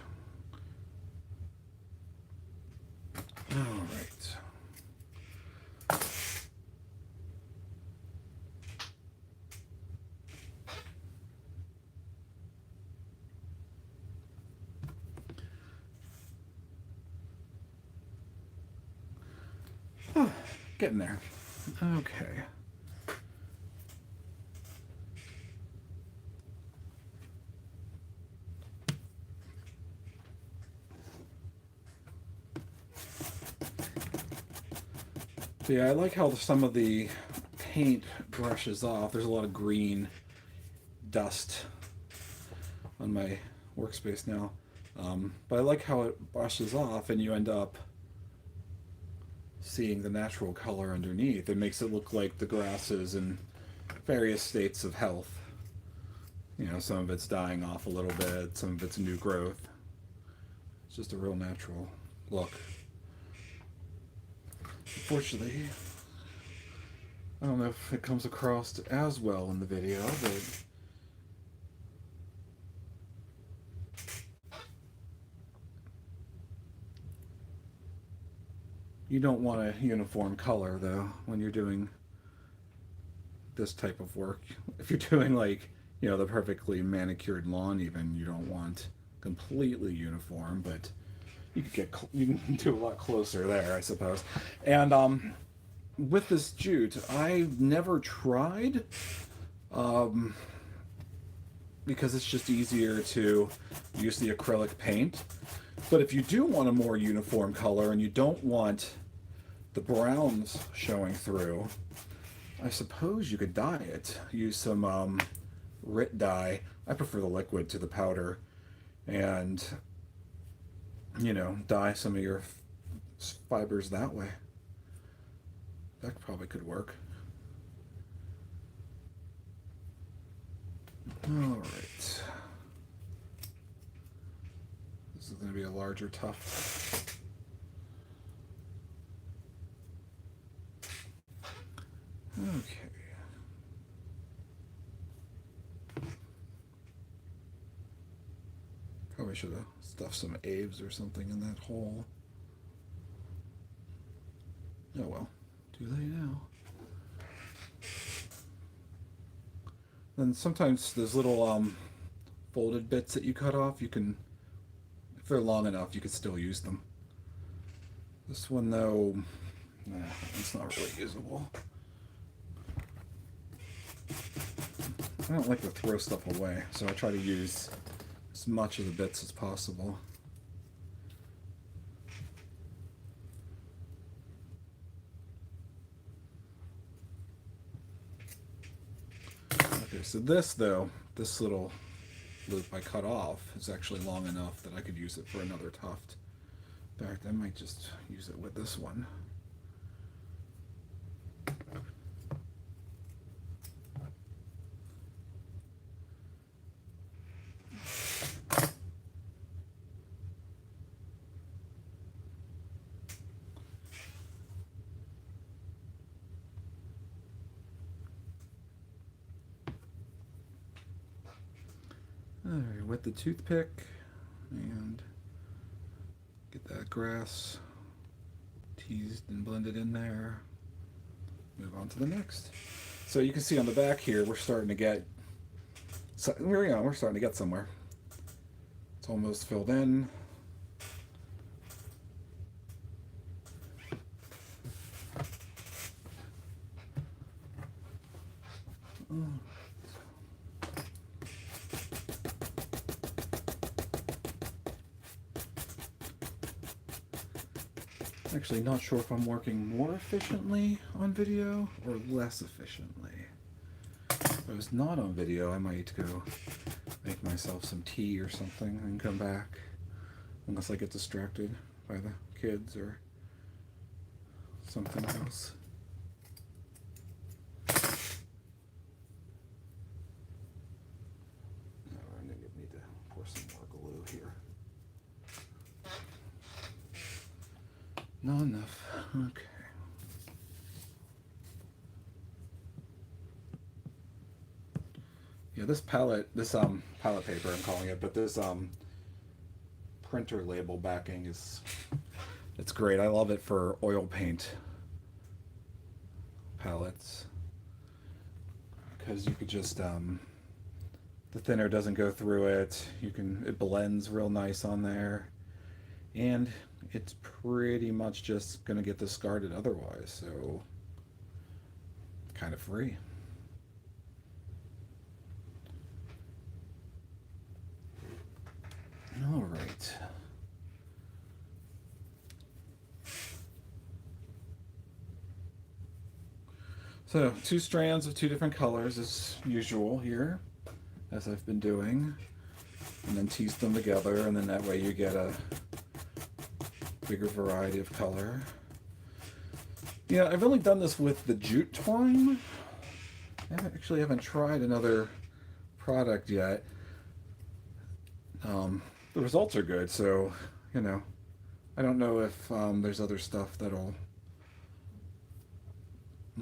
All right. Getting there. Okay. So yeah, I like how some of the paint brushes off. There's a lot of green dust on my workspace now. But I like how it brushes off and you end up seeing the natural color underneath. It makes it look like the grass is in various states of health. Some of it's dying off a little bit, some of it's new growth. It's just a real natural look. Unfortunately, I don't know if it comes across as well in the video, but you don't want a uniform color, though, when you're doing this type of work. If you're doing, like, the perfectly manicured lawn even, you don't want completely uniform, but you can do a lot closer there, I suppose. And with this jute, I've never tried, because it's just easier to use the acrylic paint. But if you do want a more uniform color and you don't want the browns showing through, I suppose you could dye it. Use some RIT dye. I prefer the liquid to the powder. And, dye some of your fibers that way. That probably could work. All right. This is going to be a larger tuft. Okay. Probably should have stuffed some Aves or something in that hole. Oh well, too late now. Then sometimes those little folded bits that you cut off, you can, if they're long enough, you could still use them. This one though, nah, it's not really usable. I don't like to throw stuff away, so I try to use as much of the bits as possible. Okay, so this though, this little loop I cut off is actually long enough that I could use it for another tuft. In fact, I might just use it with this one. wet the toothpick and get that grass teased and blended in there. Move on to the next. So you can see on the back here, we're starting to get, we're starting to get somewhere. It's almost filled in. Actually, not sure if I'm working more efficiently on video or less efficiently. If I was not on video, I might go make myself some tea or something and come back. Unless I get distracted by the kids or something else. I need to pour some more glue here. Not enough. Okay. Yeah, this palette paper I'm calling it, but this printer label backing it's great. I love it for oil paint palettes because you could just the thinner doesn't go through it. It blends real nice on there, and it's pretty much just gonna get discarded otherwise, so kind of free. All right. So 2 strands of 2 different colors as usual here, as I've been doing, and then tease them together, and then that way you get a bigger variety of color. Yeah, I've only done this with the jute twine. I actually haven't tried another product yet. The results are good, so, you know, I don't know if there's other stuff that'll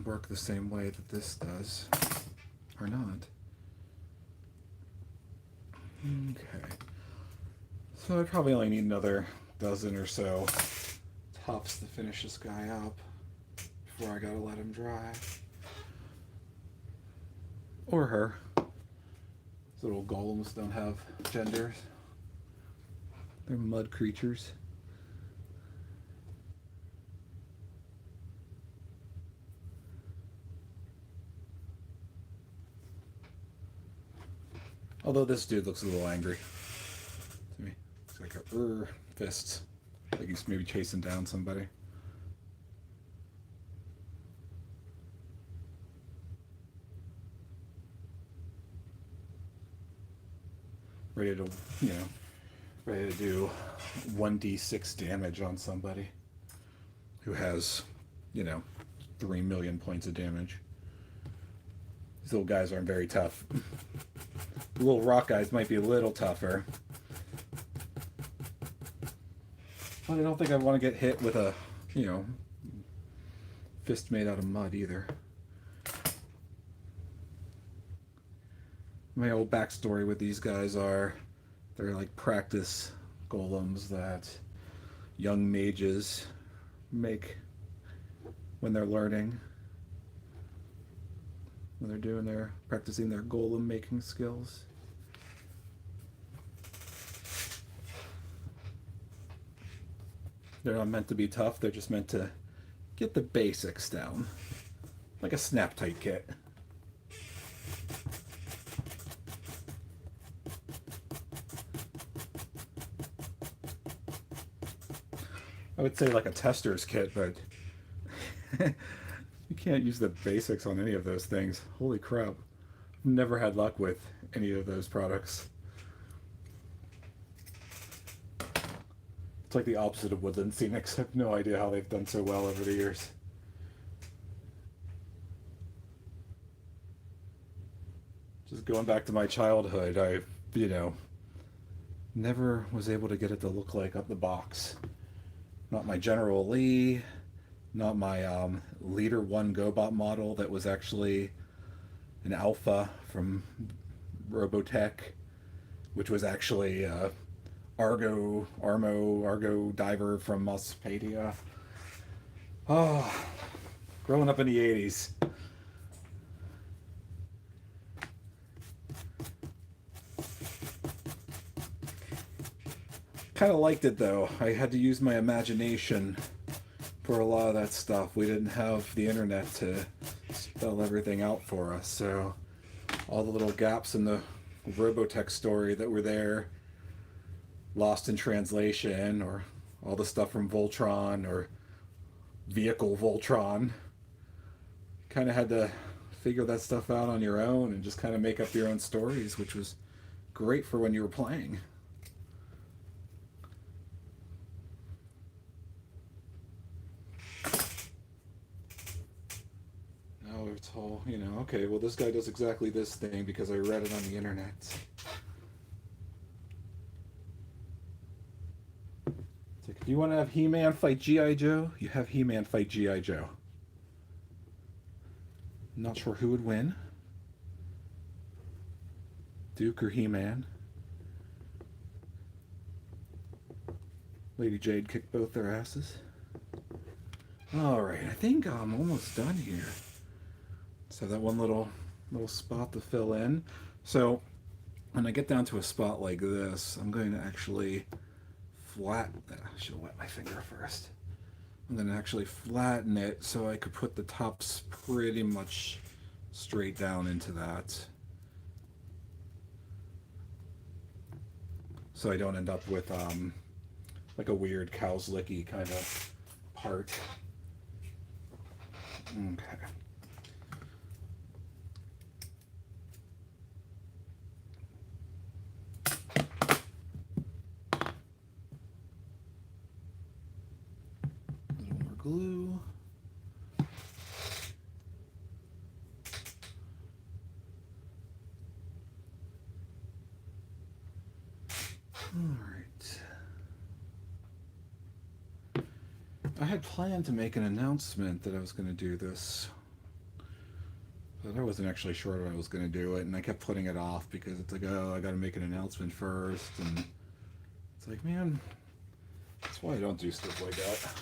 work the same way that this does or not. Okay. So I probably only need another dozen or so tufts to finish this guy up before I gotta let him dry. Or her. These little golems don't have genders. They're mud creatures. Although this dude looks a little angry to me. It's like a fist. Like he's maybe chasing down somebody. Ready to, ready to do 1d6 damage on somebody who has, 3 million points of damage. These little guys aren't very tough. The little rock guys might be a little tougher. But I don't think I want to get hit with a, fist made out of mud either. My old backstory with these guys they're like practice golems that young mages make when they're learning. When they're practicing their golem making skills. They're not meant to be tough, they're just meant to get the basics down. Like a snap tight kit. I would say like a tester's kit, but you can't use the basics on any of those things. Holy crap. I've never had luck with any of those products. It's like the opposite of Woodland Scenics. I have no idea how they've done so well over the years. Just going back to my childhood, I, never was able to get it to look like up the box. Not my General Lee, not my Leader 1 GoBot model that was actually an alpha from Robotech which was actually Argo diver from Mospedia. Oh, growing up in the 80s. Kind of liked it though. I had to use my imagination for a lot of that stuff. We didn't have the internet to spell everything out for us, so all the little gaps in the Robotech story that were there, lost in translation, or all the stuff from Voltron or Vehicle Voltron, kind of had to figure that stuff out on your own and just kind of make up your own stories, which was great for when you were playing. Now it's all, okay, well, this guy does exactly this thing because I read it on the internet. It's like, if you want to have He-Man fight G.I. Joe, you have He-Man fight G.I. Joe. Not sure who would win, Duke or He-Man. Lady Jade kicked both their asses. Alright, I think I'm almost done here. So that one little spot to fill in. So when I get down to a spot like this, I'm going to actually I should have wet my finger first. I'm going to actually flatten it so I could put the tops pretty much straight down into that. So I don't end up with like a weird cow's licky kind of part. Okay. A little more glue. Alright. I had planned to make an announcement that I was going to do this, but I wasn't actually sure that I was going to do it, and I kept putting it off because it's like, oh, I got to make an announcement first, and it's like, man, that's why I don't do stuff like that.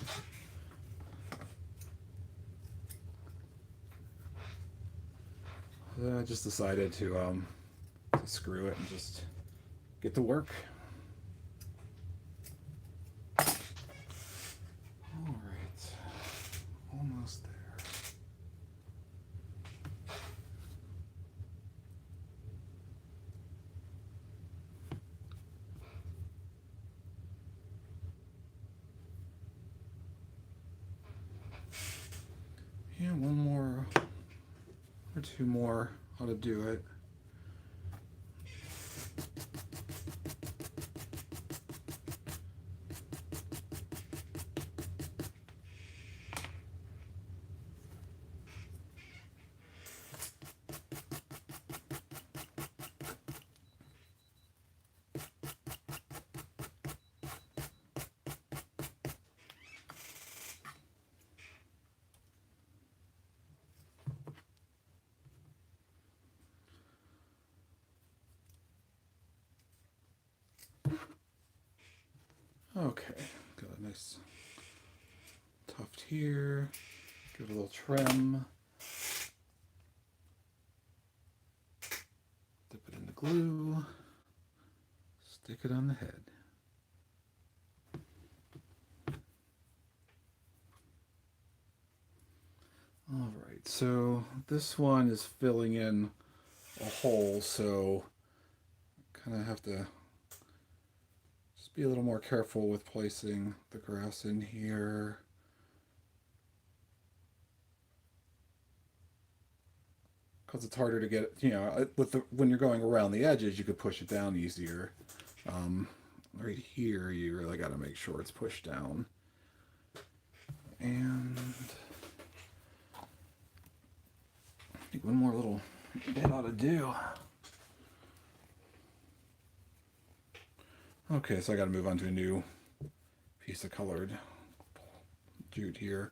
I just decided to screw it and just get to work. Alright, almost there. Yeah, one more or two more ought to do it. Okay, got a nice tuft here. Give it a little trim. Dip it in the glue. Stick it on the head. Alright, so this one is filling in a hole, so kind of have to be a little more careful with placing the grass in here. Because it's harder to get, when you're going around the edges, you could push it down easier. Right here, you really got to make sure it's pushed down. And I think one more little bit ought to do. Okay, so I got to move on to a new piece of colored jute here.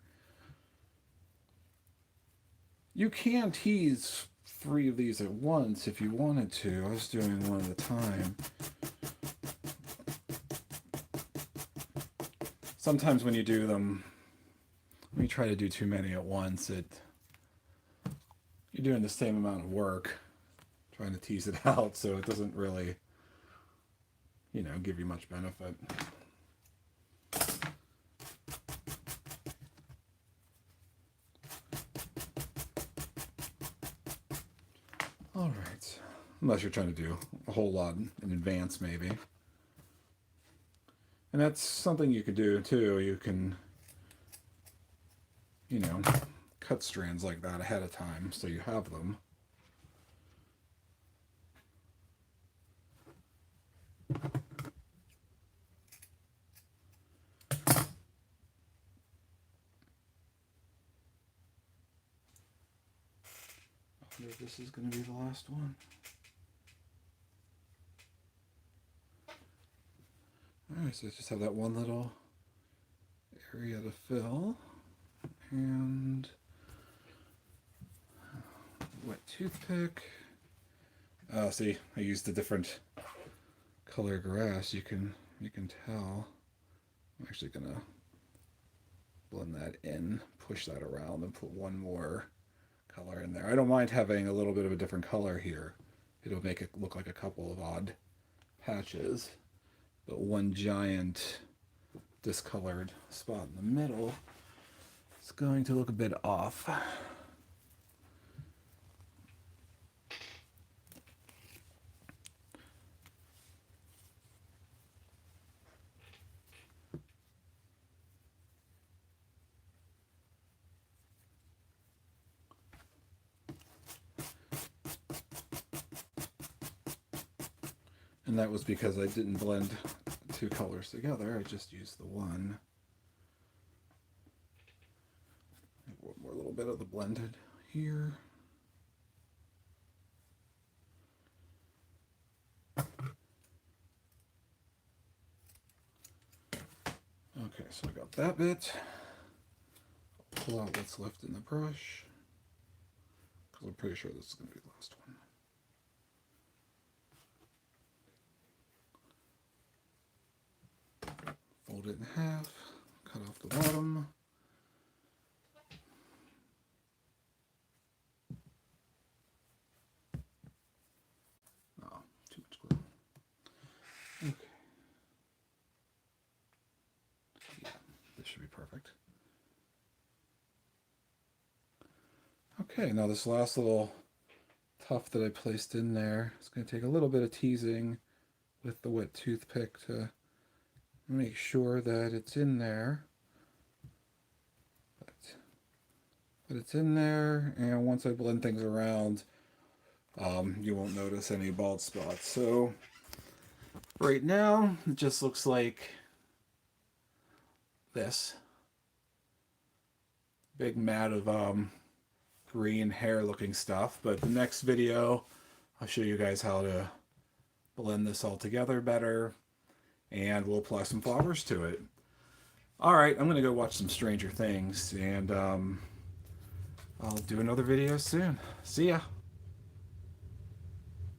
You can tease 3 of these at once if you wanted to. I was doing one at a time. Sometimes when you do them, when you try to do too many at once, you're doing the same amount of work trying to tease it out, so it doesn't really, give you much benefit. All right, unless you're trying to do a whole lot in advance, maybe. And that's something you could do too. You can, cut strands like that ahead of time so you have them. I wonder if this is going to be the last one. Alright, so I just have that one little area to fill. And wet toothpick. See, I used a different color grass. You can tell. I'm actually gonna blend that in, push that around, and put one more color in there. I don't mind having a little bit of a different color here. It'll make it look like a couple of odd patches. But one giant discolored spot in the middle is going to look a bit off. And that was because I didn't blend 2 colors together. I just used the one. One more little bit of the blended here. Okay, so I got that bit. I'll pull out what's left in the brush, because I'm pretty sure this is going to be the last one. Fold it in half, cut off the bottom. Oh, too much glue. Okay. Yeah, this should be perfect. Okay, now this last little tuft that I placed in there, it's going to take a little bit of teasing with the wet toothpick to make sure that it's in there. But it's in there, and once I blend things around, you won't notice any bald spots. So right now, it just looks like this. Big mat of green hair looking stuff. But the next video, I'll show you guys how to blend this all together better, and we'll apply some flowers to it. All right, I'm gonna go watch some Stranger Things, and I'll do another video soon. See ya.